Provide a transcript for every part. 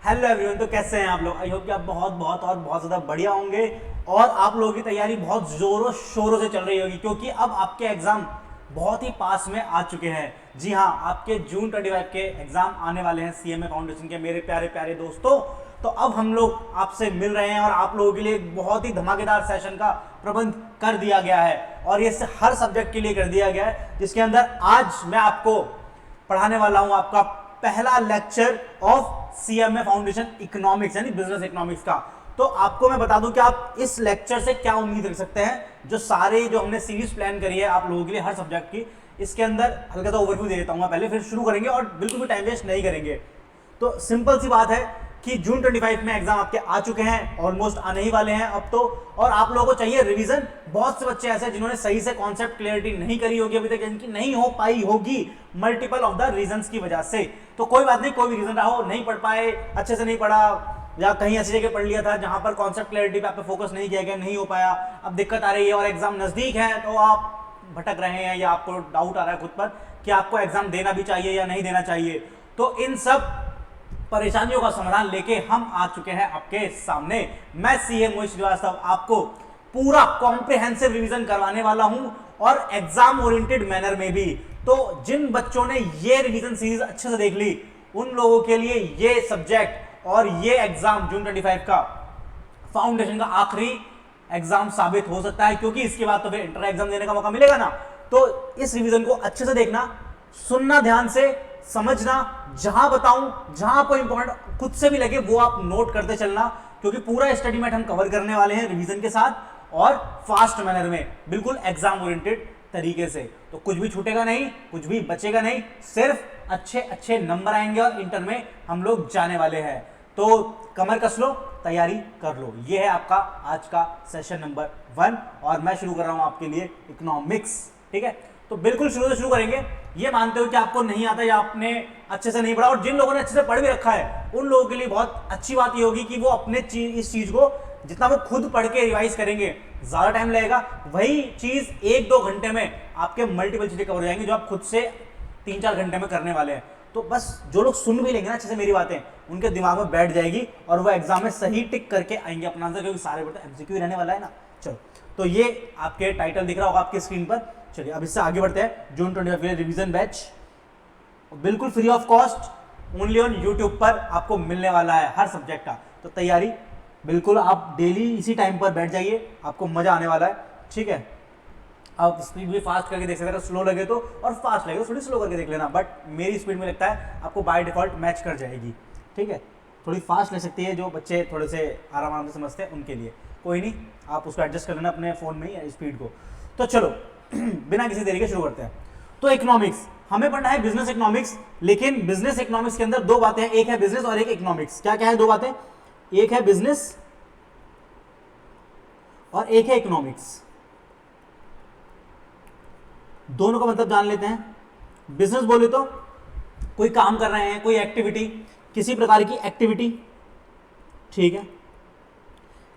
Hello everyone, तो कैसे हैं आप लोग। आई होप कि आप बहुत बहुत और बहुत ज़्यादा बढ़िया होंगे और आप लोगों की तैयारी बहुत ज़ोरों शोरों से चल रही होगी क्योंकि अब आपके एग्ज़ाम बहुत ही पास में आ चुके हैं। जी हाँ, आपके जून 25 के एग्ज़ाम आने वाले हैं सीएमए फाउंडेशन के मेरे प्यारे प्यारे दोस्तों। तो अब हम लोग आपसे मिल रहे हैं और आप लोगों के लिए एक बहुत ही धमाकेदार सेशन का प्रबंध कर दिया गया है और ये हर सब्जेक्ट के लिए कर दिया गया है, जिसके अंदर आज मैं आपको पढ़ाने वाला हूं आपका पहला lecture of CMA foundation economics यानी बिजनेस इकोनॉमिक्स का। तो आपको मैं बता दूं कि आप इस लेक्चर से क्या उम्मीद रख सकते हैं। जो हमने सीरीज प्लान करी है आप लोगों के लिए हर सब्जेक्ट की, इसके अंदर हल्का सा ओवरव्यू दे देता हूं मैं पहले, फिर शुरू करेंगे और बिल्कुल भी टाइम वेस्ट नहीं करेंगे। तो सिंपल सी बात है कि जून 25 में एग्जाम आपके आ चुके हैं, ऑलमोस्ट आने ही वाले हैं अब तो, और आप लोगों को चाहिए रिवीजन। बहुत से बच्चे ऐसे हैं जिन्होंने सही से कॉन्सेप्ट क्लियरिटी नहीं करी होगी अभी तक, इनकी नहीं हो पाई होगी मल्टीपल ऑफ द रीजंस की वजह से। तो कोई बात नहीं, कोई भी रीजन रहा हो, नहीं पढ़ पाए, अच्छे से नहीं पढ़ा या कहीं ऐसी जगह पढ़ लिया था जहां पर कॉन्सेप्ट क्लियरिटी पे आप पे फोकस नहीं किया गया, नहीं हो पाया, अब दिक्कत आ रही है और एग्जाम नजदीक है तो आप भटक रहे हैं या आपको डाउट आ रहा है खुद पर कि आपको एग्जाम देना भी चाहिए या नहीं देना चाहिए, तो इन सब परेशानियों का समाधान लेके हम आ चुके हैं आपके सामने। मैं सीए मोहित श्रीवास्तव आपको पूरा कॉम्प्रिहेंसिव रिवीजन करवाने वाला हूं और एग्जाम ओरिएंटेड मैनर में भी। तो जिन बच्चों ने ये रिवीजन सीरीज अच्छे से देख ली उन लोगों के लिए ये सब्जेक्ट और ये एग्जाम जून 25 का फाउंडेशन का आखिरी एग्जाम साबित हो सकता है, क्योंकि इसके बाद तो फिर इंटर एग्जाम देने का मौका मिलेगा ना। तो इस रिवीजन को अच्छे से देखना, सुनना ध्यान से, समझना, जहां बताऊं जहां आपको इंपॉर्टेंट खुद से भी लगे वो आप नोट करते चलना, क्योंकि पूरा स्टडी मैट हम कवर करने वाले हैं रिवीजन के साथ और फास्ट मैनर में, बिल्कुल एग्जाम ओरिएंटेड तरीके से। तो कुछ भी छूटेगा नहीं, कुछ भी बचेगा नहीं, सिर्फ अच्छे अच्छे नंबर आएंगे और इंटर में हम लोग जाने वाले हैं। तो कमर कस लो, तैयारी कर लो। ये है आपका आज का सेशन नंबर 1 और मैं शुरू कर रहा हूं आपके लिए इकोनॉमिक्स। ठीक है, तो बिल्कुल शुरू से शुरू करेंगे, ये मानते हो कि आपको नहीं आता या आपने अच्छे से नहीं पढ़ा, और जिन लोगों ने अच्छे से पढ़ भी रखा है उन लोगों के लिए बहुत अच्छी बात ये होगी कि वो अपने इस चीज को जितना वो खुद पढ़ के रिवाइज करेंगे ज्यादा टाइम लगेगा, वही चीज 1-2 घंटे में आपके मल्टीपल चीजें कवर हो जाएंगी जो आप खुद से 3-4 घंटे में करने वाले हैं। तो बस जो लोग सुन भी लेंगे ना अच्छे से मेरी बातें, उनके दिमाग में बैठ जाएगी और वो एग्जाम में सही टिक करके आएंगे अपना आंसर, क्योंकि सारे बेटा एमसीक्यू रहने वाला है ना। चलो, तो ये आपके टाइटल दिख रहा होगा आपके स्क्रीन पर। चलिए अब इससे आगे बढ़ते हैं। जून 25 रिवीजन बैच बिल्कुल free of cost, only on YouTube पर आपको मिलने वाला है हर सब्जेक्ट का। तो तैयारी बिल्कुल आप डेली इसी टाइम पर बैठ जाइए, आपको मजा आने वाला है। ठीक है, आप स्पीड भी फास्ट करके देख सकते हैं, स्लो लगे तो, और फास्ट लगे तो थोड़ी स्लो करके देख लेना, बट मेरी स्पीड में लगता है आपको बाय डिफॉल्ट मैच कर जाएगी। ठीक है, थोड़ी फास्ट ले सकती है जो बच्चे थोड़े से आराम आराम से समझते हैं उनके लिए, कोई नहीं, आप उसको एडजस्ट कर लेना अपने फ़ोन में ही स्पीड को। तो चलो बिना किसी देरी के शुरू करते हैं। तो इकोनॉमिक्स हमें पढ़ना है, बिजनेस इकोनॉमिक्स, लेकिन बिजनेस इकोनॉमिक्स के अंदर दो बातें हैं, एक है बिजनेस और एक इकोनॉमिक्स। क्या क्या है दो बातें? एक है बिजनेस और एक है इकोनॉमिक्स। दोनों का मतलब जान लेते हैं। बिजनेस बोले तो कोई काम कर रहे हैं, कोई एक्टिविटी, किसी प्रकार की एक्टिविटी। ठीक है,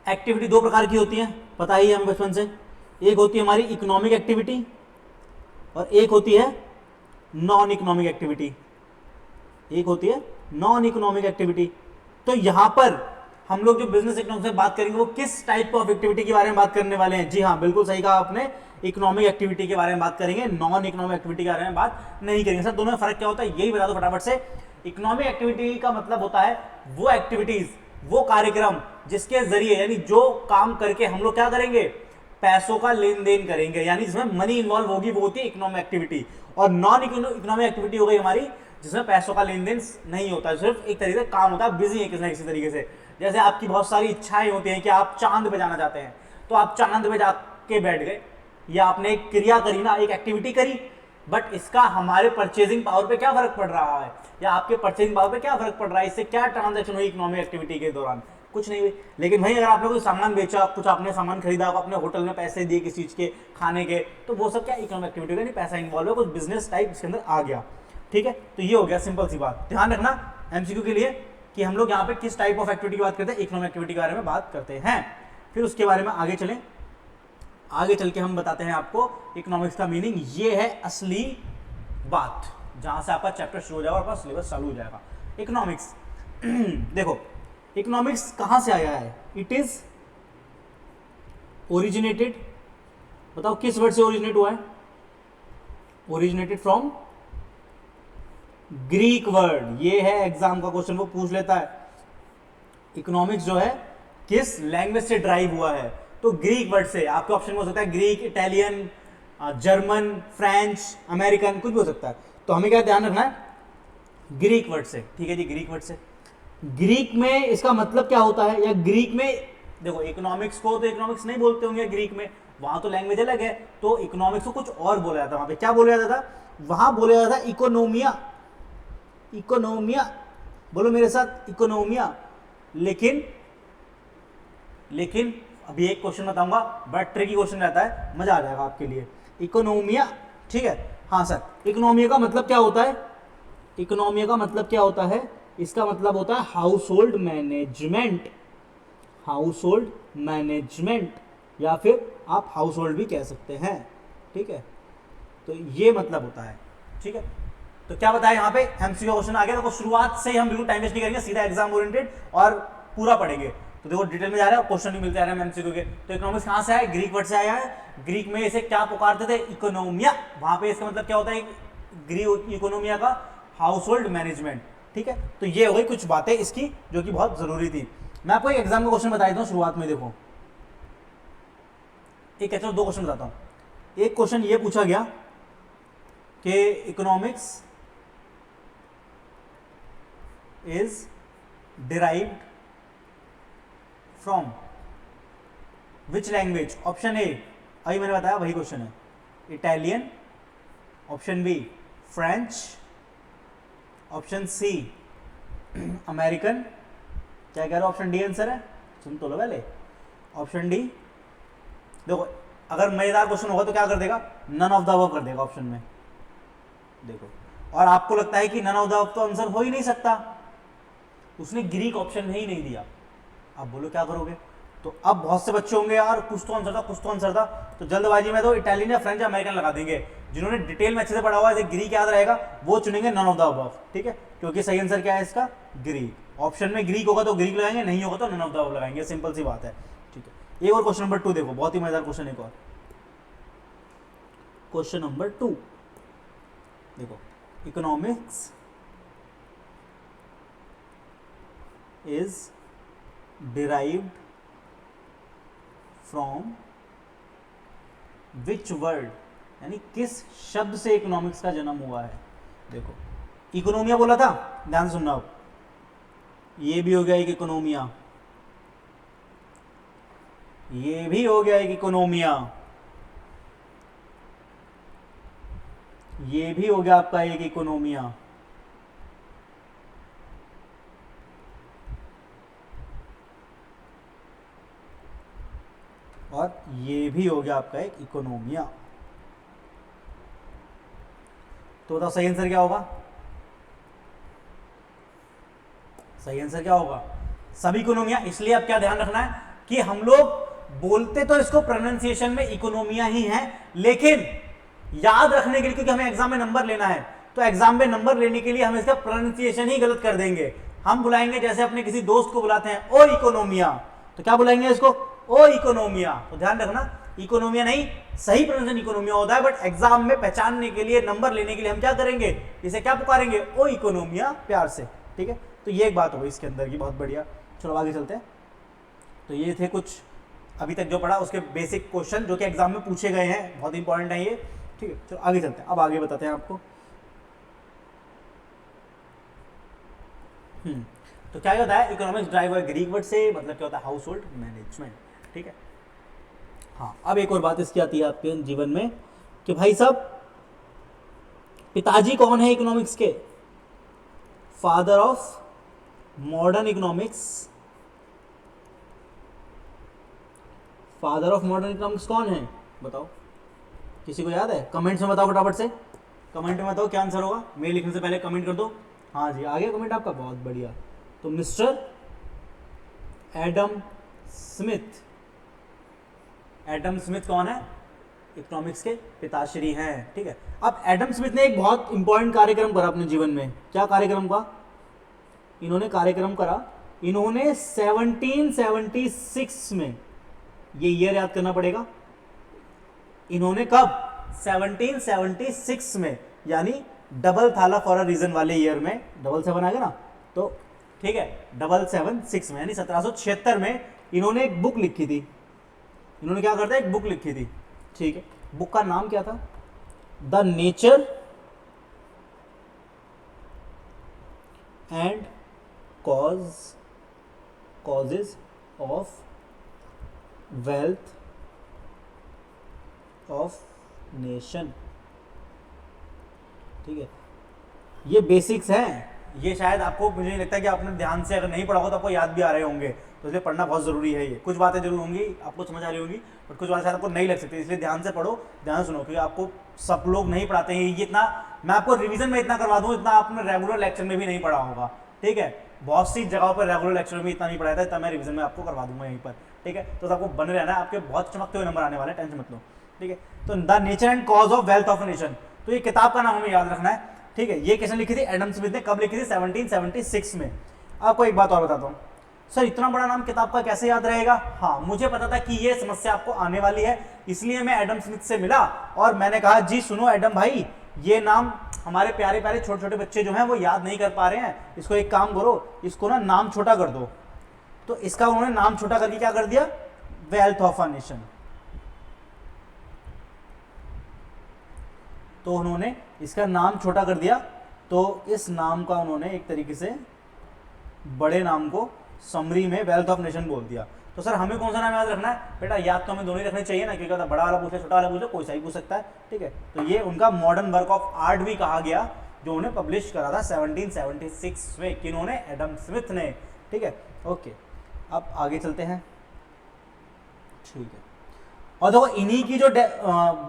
एक्टिविटी दो प्रकार की होती है, पता ही है हमें बचपन से। एक होती है हमारी इकोनॉमिक एक्टिविटी और एक होती है नॉन इकोनॉमिक एक्टिविटी। एक होती है नॉन इकोनॉमिक एक्टिविटी। तो यहां पर हम लोग जो बिजनेस इकोनॉमिक्स में बात करेंगे वो किस टाइप ऑफ एक्टिविटी के बारे में बात करने वाले हैं? जी हाँ, बिल्कुल सही कहा आपने, इकोनॉमिक एक्टिविटी के बारे में बात करेंगे, नॉन इकोनॉमिक एक्टिविटी के बारे में बात नहीं करेंगे। सर दोनों में फर्क क्या होता है यही बता दो फटाफट से। इकोनॉमिक एक्टिविटी का मतलब होता है वो एक्टिविटीज, वो कार्यक्रम जिसके जरिए, यानी जो काम करके हम लोग क्या करेंगे, पैसों का लेन देन करेंगे, यानी जिसमें मनी इन्वॉल्व होगी, वो होती है इकोनॉमिक एक्टिविटी। और नॉन इकोनॉमिक एक्टिविटी हो गई हमारी जिसमें पैसों का लेन देन नहीं होता, सिर्फ एक तरीके से काम होता है, बिजी है किसी ना किसी तरीके से। जैसे आपकी बहुत सारी इच्छाएं होती हैं कि आप चांद पे जाना चाहते हैं, तो आप चांद पे जाके बैठ गए, या आपने एक क्रिया करी ना, एक एक्टिविटी करी, बट इसका हमारे परचेजिंग पावर पे क्या फर्क पड़ रहा है, या आपके परचेजिंग पावर पे क्या फर्क पड़ रहा है, इससे क्या ट्रांजैक्शन हुई इकोनॉमिक एक्टिविटी के दौरान? कुछ नहीं हुई। लेकिन भाई अगर आपने कोई सामान बेचा, कुछ आपने सामान खरीदा, आप अपने होटल में पैसे दिए किसी चीज के खाने के, तो वो सब क्या इकोनॉमिक एक्टिविटी का नहीं, पैसा इन्वॉल्व है, कुछ बिजनेस टाइप इसके अंदर आ गया। ठीक है, तो ये हो गया सिंपल सी बात। ध्यान रखना एमसीक्यू के लिए कि हम लोग यहाँ पे किस टाइप ऑफ एक्टिविटी की बात करते हैं, इकोनॉमिक एक्टिविटी के बारे में बात करते हैं। फिर उसके बारे में आगे चलें, आगे चल के हम बताते हैं आपको इकोनॉमिक्स का मीनिंग। ये है असली बात जहां से आपका चैप्टर शुरू हो जाएगा और आपका सिलेबस चालू हो जाएगा। इकोनॉमिक्स देखो इकोनॉमिक्स कहां से आया है, इट इज ओरिजिनेटेड, बताओ किस वर्ड से ओरिजिनेट हुआ है, ओरिजिनेटेड फ्रॉम ग्रीक वर्ड। ये है एग्जाम का क्वेश्चन, वो पूछ लेता है इकोनॉमिक्स जो है किस लैंग्वेज से ड्राइव हुआ है, तो ग्रीक वर्ड से। आपके ऑप्शन में हो सकता है Greek, Italian, German, French, American, कुछ भी हो सकता है। तो हमें क्या ध्यान रखना है, ग्रीक वर्ड से। ठीक है जी, ग्रीक वर्ड से। ग्रीक में इसका मतलब क्या होता है, या ग्रीक में देखो इकोनॉमिक्स को तो इकोनॉमिक्स नहीं बोलते होंगे ग्रीक में, वहां तो लैंग्वेज अलग है, तो इकोनॉमिक्स को कुछ और बोला जाता है। वहां पे क्या बोला जाता था, वहां बोला जाता था इकोनोमिया, इकोनोमिया, बोलो मेरे साथ इकोनोमिया। लेकिन लेकिन अभी एक क्वेश्चन बताऊंगा, बड़ा ट्रिकी क्वेश्चन रहता है, मजा आ जाएगा आपके लिए। इकोनोमिया, ठीक है, हाँ सर। इकोनोमिया का मतलब क्या होता है, इकोनोमिया का मतलब क्या होता है, इसका मतलब होता है house hold management, house hold management, या फिर आप हाउस होल्ड भी कह सकते हैं। ठीक है, तो ये मतलब होता है। ठीक है, तो क्या बताया यहाँ पे, एमसीक्यू क्वेश्चन आ गया। तो शुरुआत से ही हम बिल्कुल टाइम वेस्ट नहीं करेंगे, सीधा एग्जाम ओरिएंटेड और पूरा पढ़ेंगे। तो देखो डिटेल में जा रहा है, क्वेश्चन भी मिलते आ रहे हैं एमसीक्यू के। तो इकोनॉमिक्स कहाँ से आया, ग्रीक वर्ड से आया है। ग्रीक में इसे क्या पुकारते थे, इकोनोमिया। वहां पे इसका मतलब क्या होता है, ग्रीक इकोनोमिया का हाउस होल्ड मैनेजमेंट। ठीक है, तो ये हो गई कुछ बातें इसकी जो कि बहुत जरूरी थी। मैं आपको एक एग्जाम का क्वेश्चन बता देता हूँ शुरुआत में। देखो एक चलो दो क्वेश्चन बताता हूँ। एक क्वेश्चन ये पूछा गया कि economics is derived from which language? Option A, अभी मैंने बताया वही क्वेश्चन है, Italian, option B French, option C American, क्या कह रहे हो, ऑप्शन डी आंसर है, सुन तो लो पहले। ऑप्शन डी, देखो अगर मजेदार क्वेश्चन होगा तो क्या कर देगा, नन ऑफ द अबव कर देगा ऑप्शन में। देखो, और आपको लगता है कि नन ऑफ द अबव तो आंसर हो ही नहीं सकता, उसने ग्रीक ऑप्शन में ही नहीं दिया। अब बोलो क्या करोगे। तो अब बहुत से बच्चे होंगे यार कुछ तो आंसर था, कुछ तो आंसर था, तो जल्दबाजी में तो इटालियन या फ्रेंच अमेरिकन लगा देंगे। जिन्होंने डिटेल में अच्छे से पढ़ा हुआ है, ग्रीक याद रहेगा, वो चुनेंगे नन ऑफ द अबव। ठीक है, क्योंकि सही आंसर क्या है इसका, ग्रीक। ऑप्शन में ग्रीक होगा तो ग्रीक लगाएंगे, नहीं होगा तो नन ऑफ द अबव लगाएंगे, सिंपल सी बात है। ठीक है, एक और क्वेश्चन नंबर 2 देखो, बहुत ही मजेदार क्वेश्चन। एक और क्वेश्चन नंबर 2 देखो, economics is derived from which word, यानी किस शब्द से इकोनॉमिक्स का जन्म हुआ है। देखो इकोनोमिया बोला था, ध्यान से सुनना। अब ये भी हो गया एक इकोनोमिया, ये भी हो गया एक इकोनोमिया, ये भी हो गया आपका एक इकोनोमिया, और ये भी हो गया आपका एक इकोनोमिया। तो बताओ सही आंसर क्या होगा, सही आंसर क्या होगा, सभी इकोनोमिया। इसलिए अब क्या ध्यान रखना है कि हम लोग बोलते तो इसको प्रोनाउंसिएशन में इकोनोमिया ही है, लेकिन याद रखने के लिए, क्योंकि हमें एग्जाम में नंबर लेना है, तो एग्जाम में नंबर लेने के लिए हम इसका प्रोनाउंसिएशन ही गलत कर देंगे। हम बुलाएंगे जैसे अपने किसी दोस्त को बुलाते हैं, ओ इकोनोमिया, तो क्या बुलाएंगे इसको, ओ इकोनोमिया। तो ध्यान रखना, इकोनोमिया नहीं, सही प्रोनाउंसिएशन इकोनोमिया होता है, बट एग्जाम में पहचानने के लिए, नंबर लेने के लिए हम क्या करेंगे, इसे क्या पुकारेंगे, ओ इकोनोमिया, प्यार से। ठीक है, तो ये एक बात हो गई इसके अंदर की, बहुत बढ़िया। चलो आगे चलते हैं। तो ये थे कुछ अभी तक जो पढ़ा उसके बेसिक क्वेश्चन जो कि एग्जाम में पूछे गए हैं, बहुत इंपॉर्टेंट है ये। ठीक है, चलो आगे चलते हैं। अब आगे बताते हैं आपको। तो क्या होता है, इकोनॉमिक्स ड्राइव है ग्रीक वर्ड से, मतलब क्या होता है, हाउस होल्ड मैनेजमेंट। ठीक है, हाँ। अब एक और बात इसकी आती है आपके जीवन में कि भाई साहब पिताजी कौन है इकोनॉमिक्स के, father of modern economics, father of modern economics कौन है, बताओ, किसी को याद है, कमेंट्स में बताओ फटाफट से, कमेंट में बताओ क्या आंसर होगा। मेरे लिखने से पहले कमेंट कर दो। हाँ जी, आ गया कमेंट आपका, बहुत बढ़िया। तो mister Adam Smith, Adam Smith कौन है, इकोनॉमिक्स के पिताश्री हैं। ठीक है, अब एडम स्मिथ ने एक बहुत इंपॉर्टेंट कार्यक्रम करा अपने जीवन में, क्या कार्यक्रम का, इन्होंने कार्यक्रम करा, इन्होंने 1776 में, ये ईयर याद करना पड़ेगा, इन्होंने कब 1776 में, यानी डबल थाला फॉर अ रीजन वाले ईयर में, डबल सेवन आ गया ना, तो ठीक है 776 में यानी 1776 में इन्होंने एक बुक लिखी थी। इन्होंने क्या करता है, एक बुक लिखी थी, ठीक है। बुक का नाम क्या था, the nature and causes of wealth of nation, ठीक है। ये बेसिक्स हैं, ये शायद आपको, मुझे नहीं लगता कि आपने ध्यान से अगर नहीं पढ़ा होगा तो आपको याद भी आ रहे होंगे, तो इसलिए पढ़ना बहुत ज़रूरी है। ये कुछ बातें जरूर होंगी आपको समझ आ रही होंगी, बट कुछ बातें शायद आपको नहीं लग सकती, इसलिए ध्यान से पढ़ो, ध्यान से सुनो, क्योंकि आपको सब लोग नहीं पढ़ाते हैं ये इतना। मैं आपको रिवीजन में इतना करवा दूँ, इतना आपने रेगुलर लेक्चर में भी नहीं पढ़ा होगा, ठीक है। बहुत सी जगहों पर रेगुलर लेक्चर में इतना नहीं पढ़ाया था, इतना मैं रिवीजन में आपको करवा दूंगा यहीं पर, ठीक है। तो आपको बने रहना है, आपके बहुत चमकते हुए नंबर आने वाले, टेंशन मत लो, ठीक है। तो the nature and cause of wealth of nation, तो ये किताब का नाम हमें याद रखना है, ठीक है। ये किसने लिखी थी, एडम स्मिथ ने। कब लिखी थी, 1776 में। आपको एक बात और बताता हूँ, सर इतना बड़ा नाम किताब का कैसे याद रहेगा। हाँ, मुझे पता था कि ये समस्या आपको आने वाली है, इसलिए मैं एडम स्मिथ से मिला और मैंने कहा जी सुनो एडम भाई, ये नाम हमारे प्यारे प्यारे छोटे छोटे बच्चे जो हैं वो याद नहीं कर पा रहे हैं, इसको एक काम करो, इसको ना नाम छोटा कर दो। तो इसका उन्होंने नाम छोटा करके क्या कर दिया, वेल्थ ऑफ अ नेशन। तो उन्होंने इसका नाम छोटा कर दिया, तो इस नाम का उन्होंने एक तरीके से बड़े नाम को समरी में वेल्थ ऑफ नेशन बोल दिया। तो सर हमें कौन सा नाम याद रखना है, बेटा याद तो हमें दोनों ही रखने चाहिए ना, क्योंकि बड़ा वाला पूछे छोटा वाला पूछे कोई सा ही पूछ सकता है, ठीक है। तो ये उनका मॉडर्न वर्क ऑफ आर्ट भी कहा गया, जो उन्हें पब्लिश करा था 1776 में, किन्होंने, एडम स्मिथ ने, ठीक है। ओके, अब आगे चलते हैं, ठीक है। और देखो इन्हीं की जो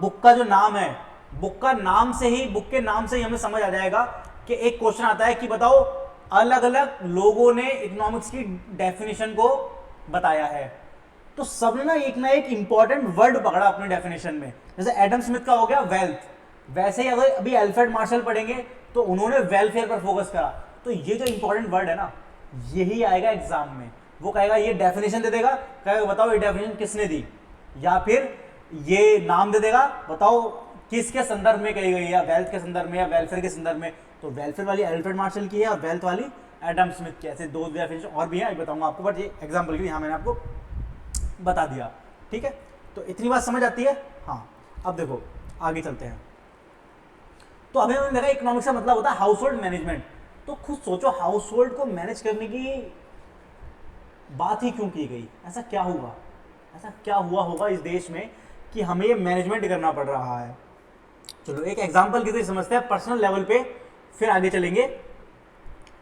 बुक का जो नाम है, बुक का नाम से ही, बुक के नाम से ही हमें समझ आ जाएगा कि एक क्वेश्चन आता है कि बताओ अलग अलग लोगों ने इकोनॉमिक्स की डेफिनेशन को बताया है, तो सबने ना एक इंपॉर्टेंट वर्ड पकड़ा अपने डेफिनेशन में। जैसे एडम स्मिथ का हो गया वेल्थ, वैसे ही अगर अभी अल्फ्रेड मार्शल पढ़ेंगे तो उन्होंने वेलफेयर पर फोकस करा। तो ये जो इंपॉर्टेंट वर्ड है ना, यही आएगा एग्जाम में। वो कहेगा, ये डेफिनेशन दे देगा, कहेगा बताओ ये डेफिनेशन किसने दी, या फिर ये नाम दे देगा, बताओ किसके संदर्भ में कही गई है, वेल्थ के संदर्भ में या वेलफेयर के संदर्भ में। तो वेलफेयर वाली अल्फ्रेड मार्शल की है और वेल्थ वाली एडम स्मिथ की। ऐसे दो डेफिनेशन और भी हैं, बताऊंगा आपको, बट ये एग्जाम्पल के लिए यहाँ मैंने आपको बता दिया, ठीक है। तो इतनी बात समझ आती है। हाँ, अब देखो आगे चलते हैं। तो अभी हमने देखा इकोनॉमिक्स का मतलब होता है हाउस होल्ड मैनेजमेंट। तो खुद सोचो, हाउस होल्ड को मैनेज करने की बात ही क्यों की गई, ऐसा क्या हुआ, ऐसा क्या हुआ होगा इस देश में कि हमें ये मैनेजमेंट करना पड़ रहा है। चलो एक एग्जांपल की तरह समझते हैं पर्सनल लेवल पे, फिर आगे चलेंगे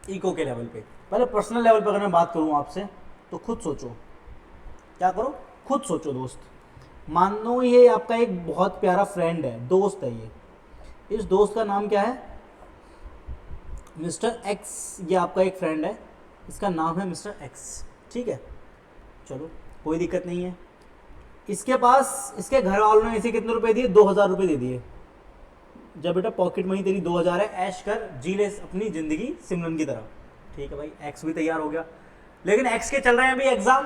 इको के लेवल पे। पहले पर्सनल लेवल पे अगर मैं बात करूं आपसे, तो खुद सोचो, क्या करो, खुद सोचो दोस्त। मान लो ये आपका एक बहुत प्यारा फ्रेंड है, दोस्त है ये, इस दोस्त का नाम क्या है, मिस्टर एक्स। ये आपका एक फ्रेंड है, इसका नाम है मिस्टर एक्स, ठीक है। चलो कोई दिक्कत नहीं है। इसके पास, इसके घर वालों ने इसे कितने रुपए दिए, 2000 रुपये दे दिए। जब बेटा पॉकेट मनी तेरी 2000 है, ऐश कर, जी ले अपनी जिंदगी सिमरन की तरह, ठीक है भाई। एक्स भी तैयार हो गया, लेकिन एक्स के चल रहे हैं अभी एग्जाम,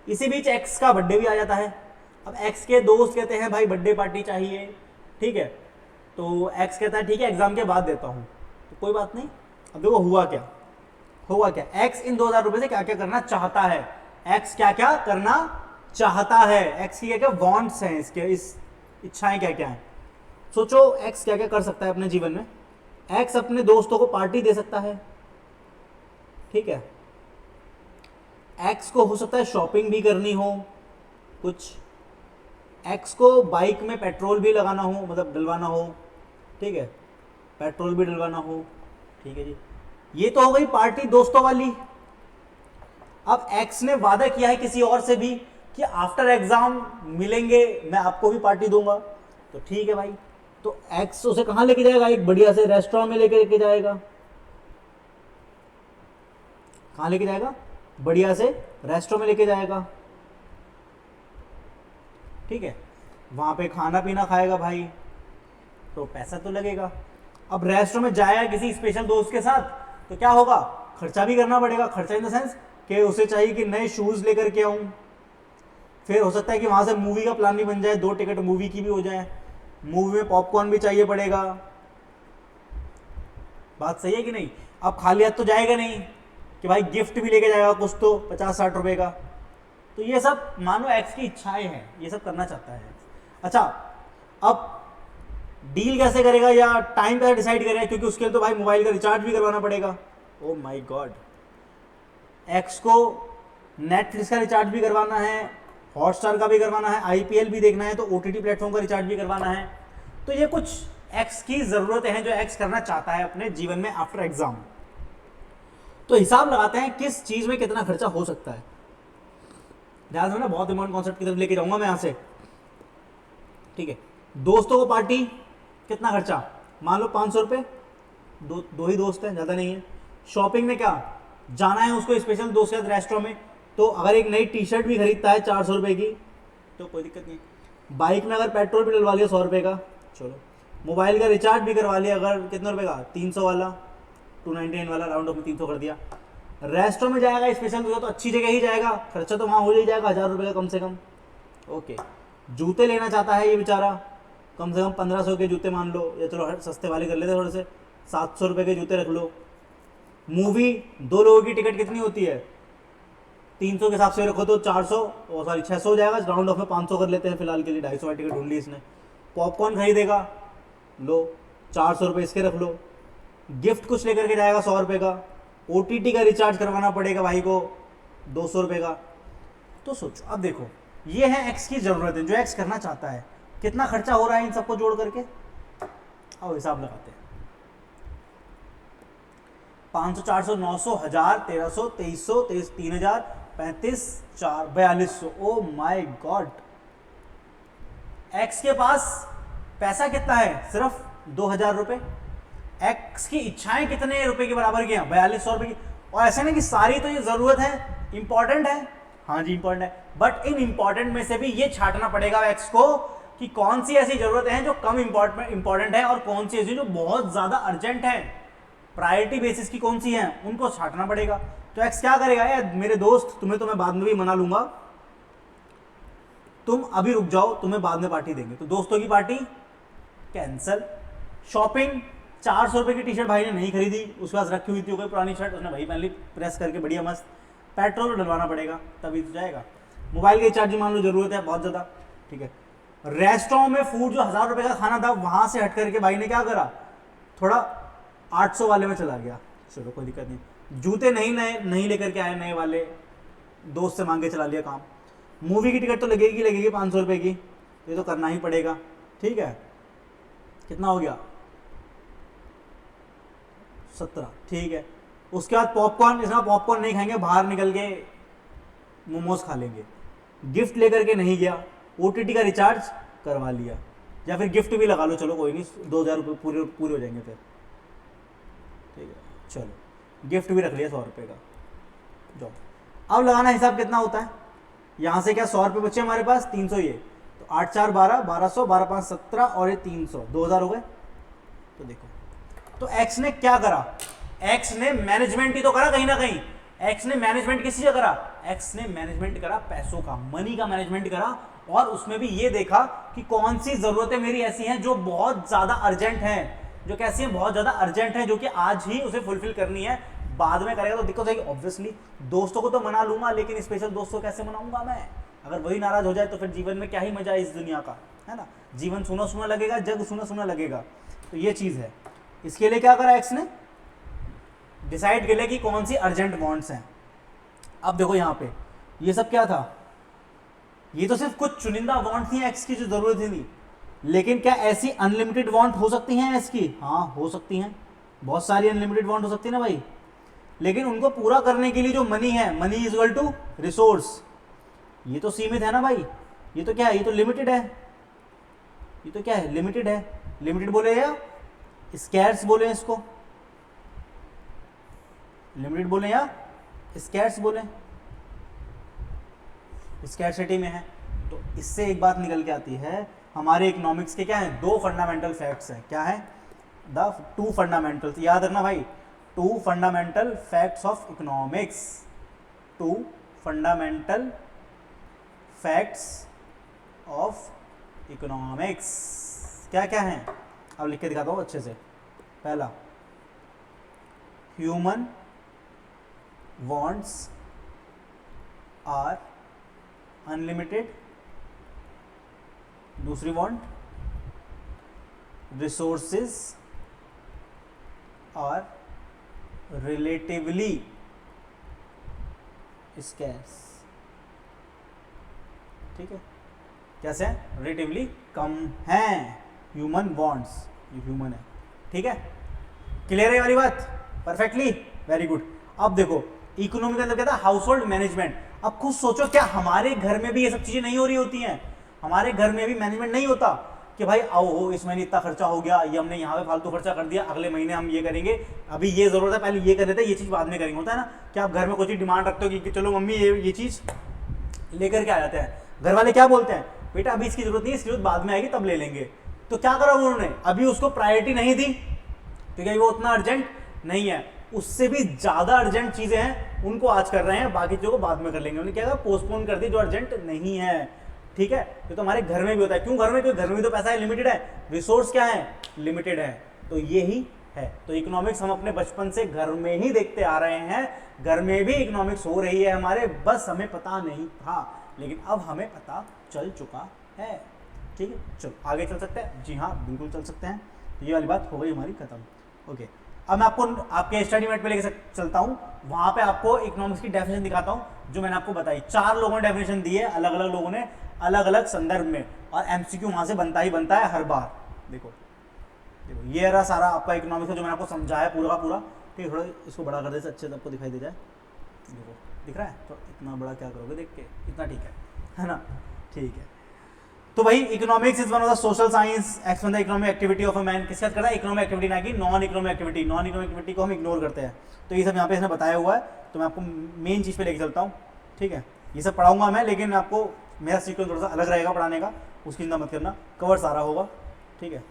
इसी बीच एक्स का बर्थडे भी आ जाता है। अब एक्स के दोस्त कहते हैं भाई बर्थडे पार्टी चाहिए, ठीक है। तो एक्स कहता है ठीक है एग्जाम के बाद देता हूँ, तो कोई बात नहीं। अब देखो हुआ क्या, हुआ क्या, एक्स इन 2000 रुपये से क्या क्या करना चाहता है, एक्स क्या क्या करना चाहता है, एक्स की क्या क्या वांट्स हैं, इसके इस इच्छाएं क्या क्या हैं। सोचो एक्स क्या क्या कर सकता है अपने जीवन में। एक्स अपने दोस्तों को पार्टी दे सकता है, ठीक है। एक्स को हो सकता है शॉपिंग भी करनी हो कुछ, एक्स को बाइक में पेट्रोल भी लगाना हो, मतलब डलवाना हो, ठीक है, पेट्रोल भी डलवाना हो, ठीक है जी। ये तो हो गई पार्टी दोस्तों वाली। अब एक्स ने वादा किया है किसी और से भी कि आफ्टर एग्जाम मिलेंगे, मैं आपको भी पार्टी दूंगा, तो ठीक है भाई। तो एक्स उसे कहां लेके जाएगा, एक बढ़िया से रेस्टोरेंट में लेके जाएगा। कहां लेके जाएगा, बढ़िया से रेस्टोरेंट में लेके जाएगा, ठीक है। वहां पे खाना पीना खाएगा भाई, तो पैसा तो लगेगा। अब रेस्टोरेंट में जाएगा किसी स्पेशल दोस्त के साथ, तो क्या होगा, खर्चा भी करना पड़ेगा, खर्चा इन द सेंस कि उसे चाहिए कि नए शूज़ लेकर के आऊँ, फिर हो सकता है कि वहाँ से मूवी का प्लान भी बन जाए, 2 टिकट मूवी की भी हो जाए, मूवी में पॉपकॉर्न भी चाहिए पड़ेगा। बात सही है कि नहीं? अब खाली हाथ तो जाएगा नहीं कि भाई गिफ्ट भी लेके जाएगा कुछ तो 50-60 रुपए का। तो ये सब मानो एक्स की इच्छाएं हैं, ये सब करना चाहता है। अच्छा, अब डील कैसे करेगा या टाइम कैसे डिसाइड करेगा, क्योंकि उसके लिए तो भाई मोबाइल का रिचार्ज भी करवाना पड़ेगा। ओ माय गॉड, एक्स को नेटफ्लिक्स का रिचार्ज भी करवाना है, हॉटस्टार का भी करवाना है, आईपीएल भी देखना है, तो ओटीटी प्लेटफॉर्म का रिचार्ज भी करवाना है। तो ये कुछ एक्स की ज़रूरतें हैं जो एक्स करना चाहता है अपने जीवन में आफ्टर एग्जाम। तो हिसाब लगाते हैं किस चीज़ में कितना खर्चा हो सकता है। ध्यान से ना, बहुत इंपॉर्टेंट कॉन्सेप्ट की तरफ लेके जाऊंगा मैं यहाँ से। ठीक है, दोस्तों को पार्टी, कितना खर्चा, मान लो 500 रुपये, दो ही दोस्त हैं, ज़्यादा नहीं है। शॉपिंग में क्या जाना है उसको स्पेशल दोस्त के साथ रेस्टोरेंट में, तो अगर एक नई टी शर्ट भी खरीदता है 400 रुपये की तो कोई दिक्कत नहीं। बाइक में अगर पेट्रोल भी डलवा लिया 100 रुपये का, चलो। मोबाइल का रिचार्ज भी करवा लिया अगर कितने रुपये का, 300 वाला, 299 वाला, राउंड ऑफ में 300 कर दिया। रेस्टोरेंट में जाएगा स्पेशल दोस्त तो अच्छी जगह ही जाएगा, खर्चा तो वहाँ हो ही जाएगा 1000 रुपये का कम से कम। ओके, जूते लेना चाहता है ये बेचारा, कम से कम 1500 के जूते मान लो, या चलो सस्ते वाले कर लेते थोड़े से, 700 रुपये के जूते रख लो। मूवी 2 लोगों की टिकट कितनी होती है, 300 के हिसाब से रखो तो 400, और सॉरी 600 हो जाएगा, राउंड ऑफ में 500 कर लेते हैं फिलहाल के लिए, 250 वाली टिकट ढूंढ ली इसने। पॉपकॉर्न खरीदेगा, लो 400 रुपये इसके रख लो। गिफ्ट कुछ लेकर के जाएगा 100 रुपये का। ओटीटी का रिचार्ज करवाना पड़ेगा भाई को 200 रुपये का। तो सोचो, अब देखो ये है एक्स की ज़रूरतें जो एक्स करना चाहता है, कितना खर्चा हो रहा है इन सबको जोड़ करके। आओ हिसाब लगाते हैं। 500, 400, 900, 1000, 1300, 2300, 3000, 35, 4, 4200। ओ माय गॉड, एक्स के पास पैसा कितना है, सिर्फ 2000 रुपये। एक्स की इच्छाएं कितने रुपए के बराबर की हैं, 4200 रुपये की। और ऐसे नहीं कि सारी तो ये जरूरत है, इंपॉर्टेंट है, हाँ जी इंपॉर्टेंट है, बट इन इंपॉर्टेंट में से भी ये छांटना पड़ेगा एक्स को कि कौन सी ऐसी जरूरतें हैं जो कम इंपॉर्टेंट है और कौन सी ऐसी जो बहुत ज्यादा अर्जेंट है, प्रायोरिटी बेसिस की कौन सी हैं, उनको छांटना पड़ेगा। तो एक्स क्या करेगा, यार मेरे दोस्त तुम्हें तो मैं बाद में भी मना लूंगा, तुम अभी रुक जाओ, तुम्हें बाद में पार्टी देंगे। तो दोस्तों की पार्टी कैंसल। शॉपिंग, 400 रुपये की टी शर्ट भाई ने नहीं खरीदी, उसके पास रखी हुई थी कोई पुरानी शर्ट, उसने भाई पहन ली प्रेस करके बढ़िया मस्त, पेट्रोल डलवाना पड़ेगा तभी तो जाएगा। मोबाइल के रिचार्ज मान लो जरूरत है बहुत ज़्यादा, ठीक है। रेस्टोरेंट में फूड जो 1000 रुपये का खाना था वहाँ से हट करके भाई ने क्या करा, थोड़ा 800 वाले में चला गया, चलो कोई दिक्कत नहीं। जूते नहीं लेकर के आए नए वाले, दोस्त से मांग के चला लिया काम। मूवी की टिकट तो लगेगी 500 रुपये की, ये तो करना ही पड़ेगा, ठीक है। कितना हो गया, 17, ठीक है। उसके बाद पॉपकॉर्न, इसमें पॉपकॉर्न नहीं खाएंगे, बाहर निकल के मोमोज खा लेंगे। गिफ्ट लेकर के नहीं गया, ओटीटी का रिचार्ज करवा लिया, या फिर गिफ्ट भी लगा लो, चलो कोई नहीं, 2000 रुपये पूरे हो जाएंगे फिर, ठीक है। चलो गिफ्ट भी रख लिया 100 रुपये का, जाओ। अब लगाना हिसाब कितना होता है, यहाँ से क्या 100 रुपये बचे हमारे पास, 300 ये, तो 8 4 12, 1200, 12 5 17 और ये 300, 2000 हो गए। तो देखो, तो एक्स ने क्या करा, एक्स ने मैनेजमेंट ही तो करा कहीं ना कहीं। एक्स ने मैनेजमेंट किस चीज का करा, एक्स ने मैनेजमेंट करा पैसों का, मनी का मैनेजमेंट करा, और उसमें भी ये देखा कि कौन सी जरूरतें मेरी ऐसी हैं जो बहुत ज्यादा अर्जेंट हैं, जो कैसी हैं, बहुत ज्यादा अर्जेंट हैं, जो कि आज ही उसे फुलफिल करनी है, बाद में करेगा तो दिक्कत होगी। ऑब्वियसली दोस्तों को तो मना लूंगा, लेकिन स्पेशल दोस्तों को कैसे मनाऊंगा मैं, अगर वही नाराज हो जाए तो फिर जीवन में क्या ही मजा है इस दुनिया का, है ना। जीवन सुना सुना लगेगा, जग सुना सुना लगेगा। तो ये चीज है, इसके लिए क्या करा एक्स ने, डिसाइड कर लिया कि कौन सी अर्जेंट वांट्स हैं। अब देखो यहाँ पे ये सब क्या था, ये तो सिर्फ कुछ चुनिंदा वांट थी एक्स की जो जरूरत ही नहीं, लेकिन क्या ऐसी अनलिमिटेड वांट हो सकती हैं एक्स की, हाँ हो सकती हैं, बहुत सारी अनलिमिटेड वांट हो सकती है ना भाई। लेकिन उनको पूरा करने के लिए जो मनी है, money is equal to resource, ये तो सीमित है ना भाई, ये तो क्या है, ये तो लिमिटेड है, ये तो क्या है, लिमिटेड है। लिमिटेड बोले या स्कैर्स बोले, इसको लिमिटेड बोले या स्कैर्स बोले, स्कैरसिटी में है। तो इससे एक बात निकल के आती है, हमारे इकोनॉमिक्स के क्या है, 2 फंडामेंटल फैक्ट्स हैं, क्या है, द 2 फंडामेंटल्स, याद रखना भाई। 2 fundamental facts of economics, 2 fundamental facts of economics क्या क्या हैं, अब लिख के दिखाता हूँ अच्छे से। पहला, ह्यूमन wants आर अनलिमिटेड, दूसरी want resources are relatively scarce. ठीक है, कैसे है, रिलेटिवली कम हैं ह्यूमन वांट्स, ये ह्यूमन है। ठीक है, क्लियर है ये वाली बात, परफेक्टली, वेरी गुड। अब देखो इकोनॉमी के अंदर क्या था, हाउस होल्ड मैनेजमेंट। अब खुद सोचो, क्या हमारे घर में भी ये सब चीजें नहीं हो रही होती हैं? हमारे घर में भी मैनेजमेंट नहीं होता कि भाई आओ हो इस महीने इतना खर्चा हो गया, ये हमने यहाँ पे फालतू खर्चा कर दिया, अगले महीने हम ये करेंगे, अभी ये जरूरत है पहले ये कर देते हैं, ये चीज बाद में करेंगे। होता है ना कि आप घर में कोई चीज डिमांड रखते हो कि चलो मम्मी ये चीज लेकर के आ जाते हैं, घर वाले क्या बोलते हैं, बेटा अभी इसकी जरूरत नहीं है, इसकी जरूरत बाद में आएगी तब ले लेंगे। तो क्या करा उन्होंने, अभी उसको प्रायोरिटी नहीं दी क्योंकि वो उतना अर्जेंट नहीं है, उससे भी ज्यादा अर्जेंट चीजें हैं उनको आज कर रहे हैं, बाकी चीजों को बाद में कर लेंगे। उन्होंने क्या कहा, पोस्टपोन कर दी जो अर्जेंट नहीं है। ठीक है, ये तो हमारे घर में भी होता है। क्यों घर में, क्योंकि घर में भी तो पैसा है, लिमिटेड है, रिसोर्स क्या है, लिमिटेड है। तो ये ही है। तो इकोनॉमिक्स हम अपने बचपन से घर में ही देखते आ रहे हैं, घर में भी इकोनॉमिक्स हो रही है हमारे, बस हमें पता नहीं था, लेकिन अब हमें पता चल चुका है। ठीक है, चलो आगे चल सकते हैं। जी हाँ, बिल्कुल चल सकते हैं। ये वाली बात हो गई हमारी खत्म। ओके, अब मैं आपको आपके स्टडी मेट पे लेके चलता हूँ, वहां पे आपको इकोनॉमिक्स की डेफिनेशन दिखाता हूँ जो मैंने आपको बताई। 4 लोगों ने डेफिनेशन दी है, अलग अलग लोगों ने अलग अलग संदर्भ में, और एमसीक्यू वहां से बनता ही बनता है हर बार। देखो देखो, ये रहा सारा आपका इकोनॉमिक्स का जो मैंने आपको समझाया पूरा का पूरा। ठीक है, थोड़ा इसको बड़ा कर दे, अच्छे से आपको दिखाई दे जाए। देखो दिख रहा है, तो इतना बड़ा क्या करोगे देख के, इतना ठीक है ना? ठीक है, तो भाई economics is one of the social science explain the economic activity of a man. किसका करता है, इकोनॉमिक एक्टिविटी, ना कि non economic activity. Non economic activity को हम इग्नोर करते हैं, तो ये सब यहाँ पे इसने बताया हुआ है। तो मैं आपको मेन चीज़ पे लेके चलता हूँ। ठीक है, ये सब पढ़ाऊंगा मैं, लेकिन आपको मेरा सीक्वेंस थोड़ा सा अलग रहेगा पढ़ाने का, उसकी चिंता मत करना, कवर सारा होगा। ठीक है,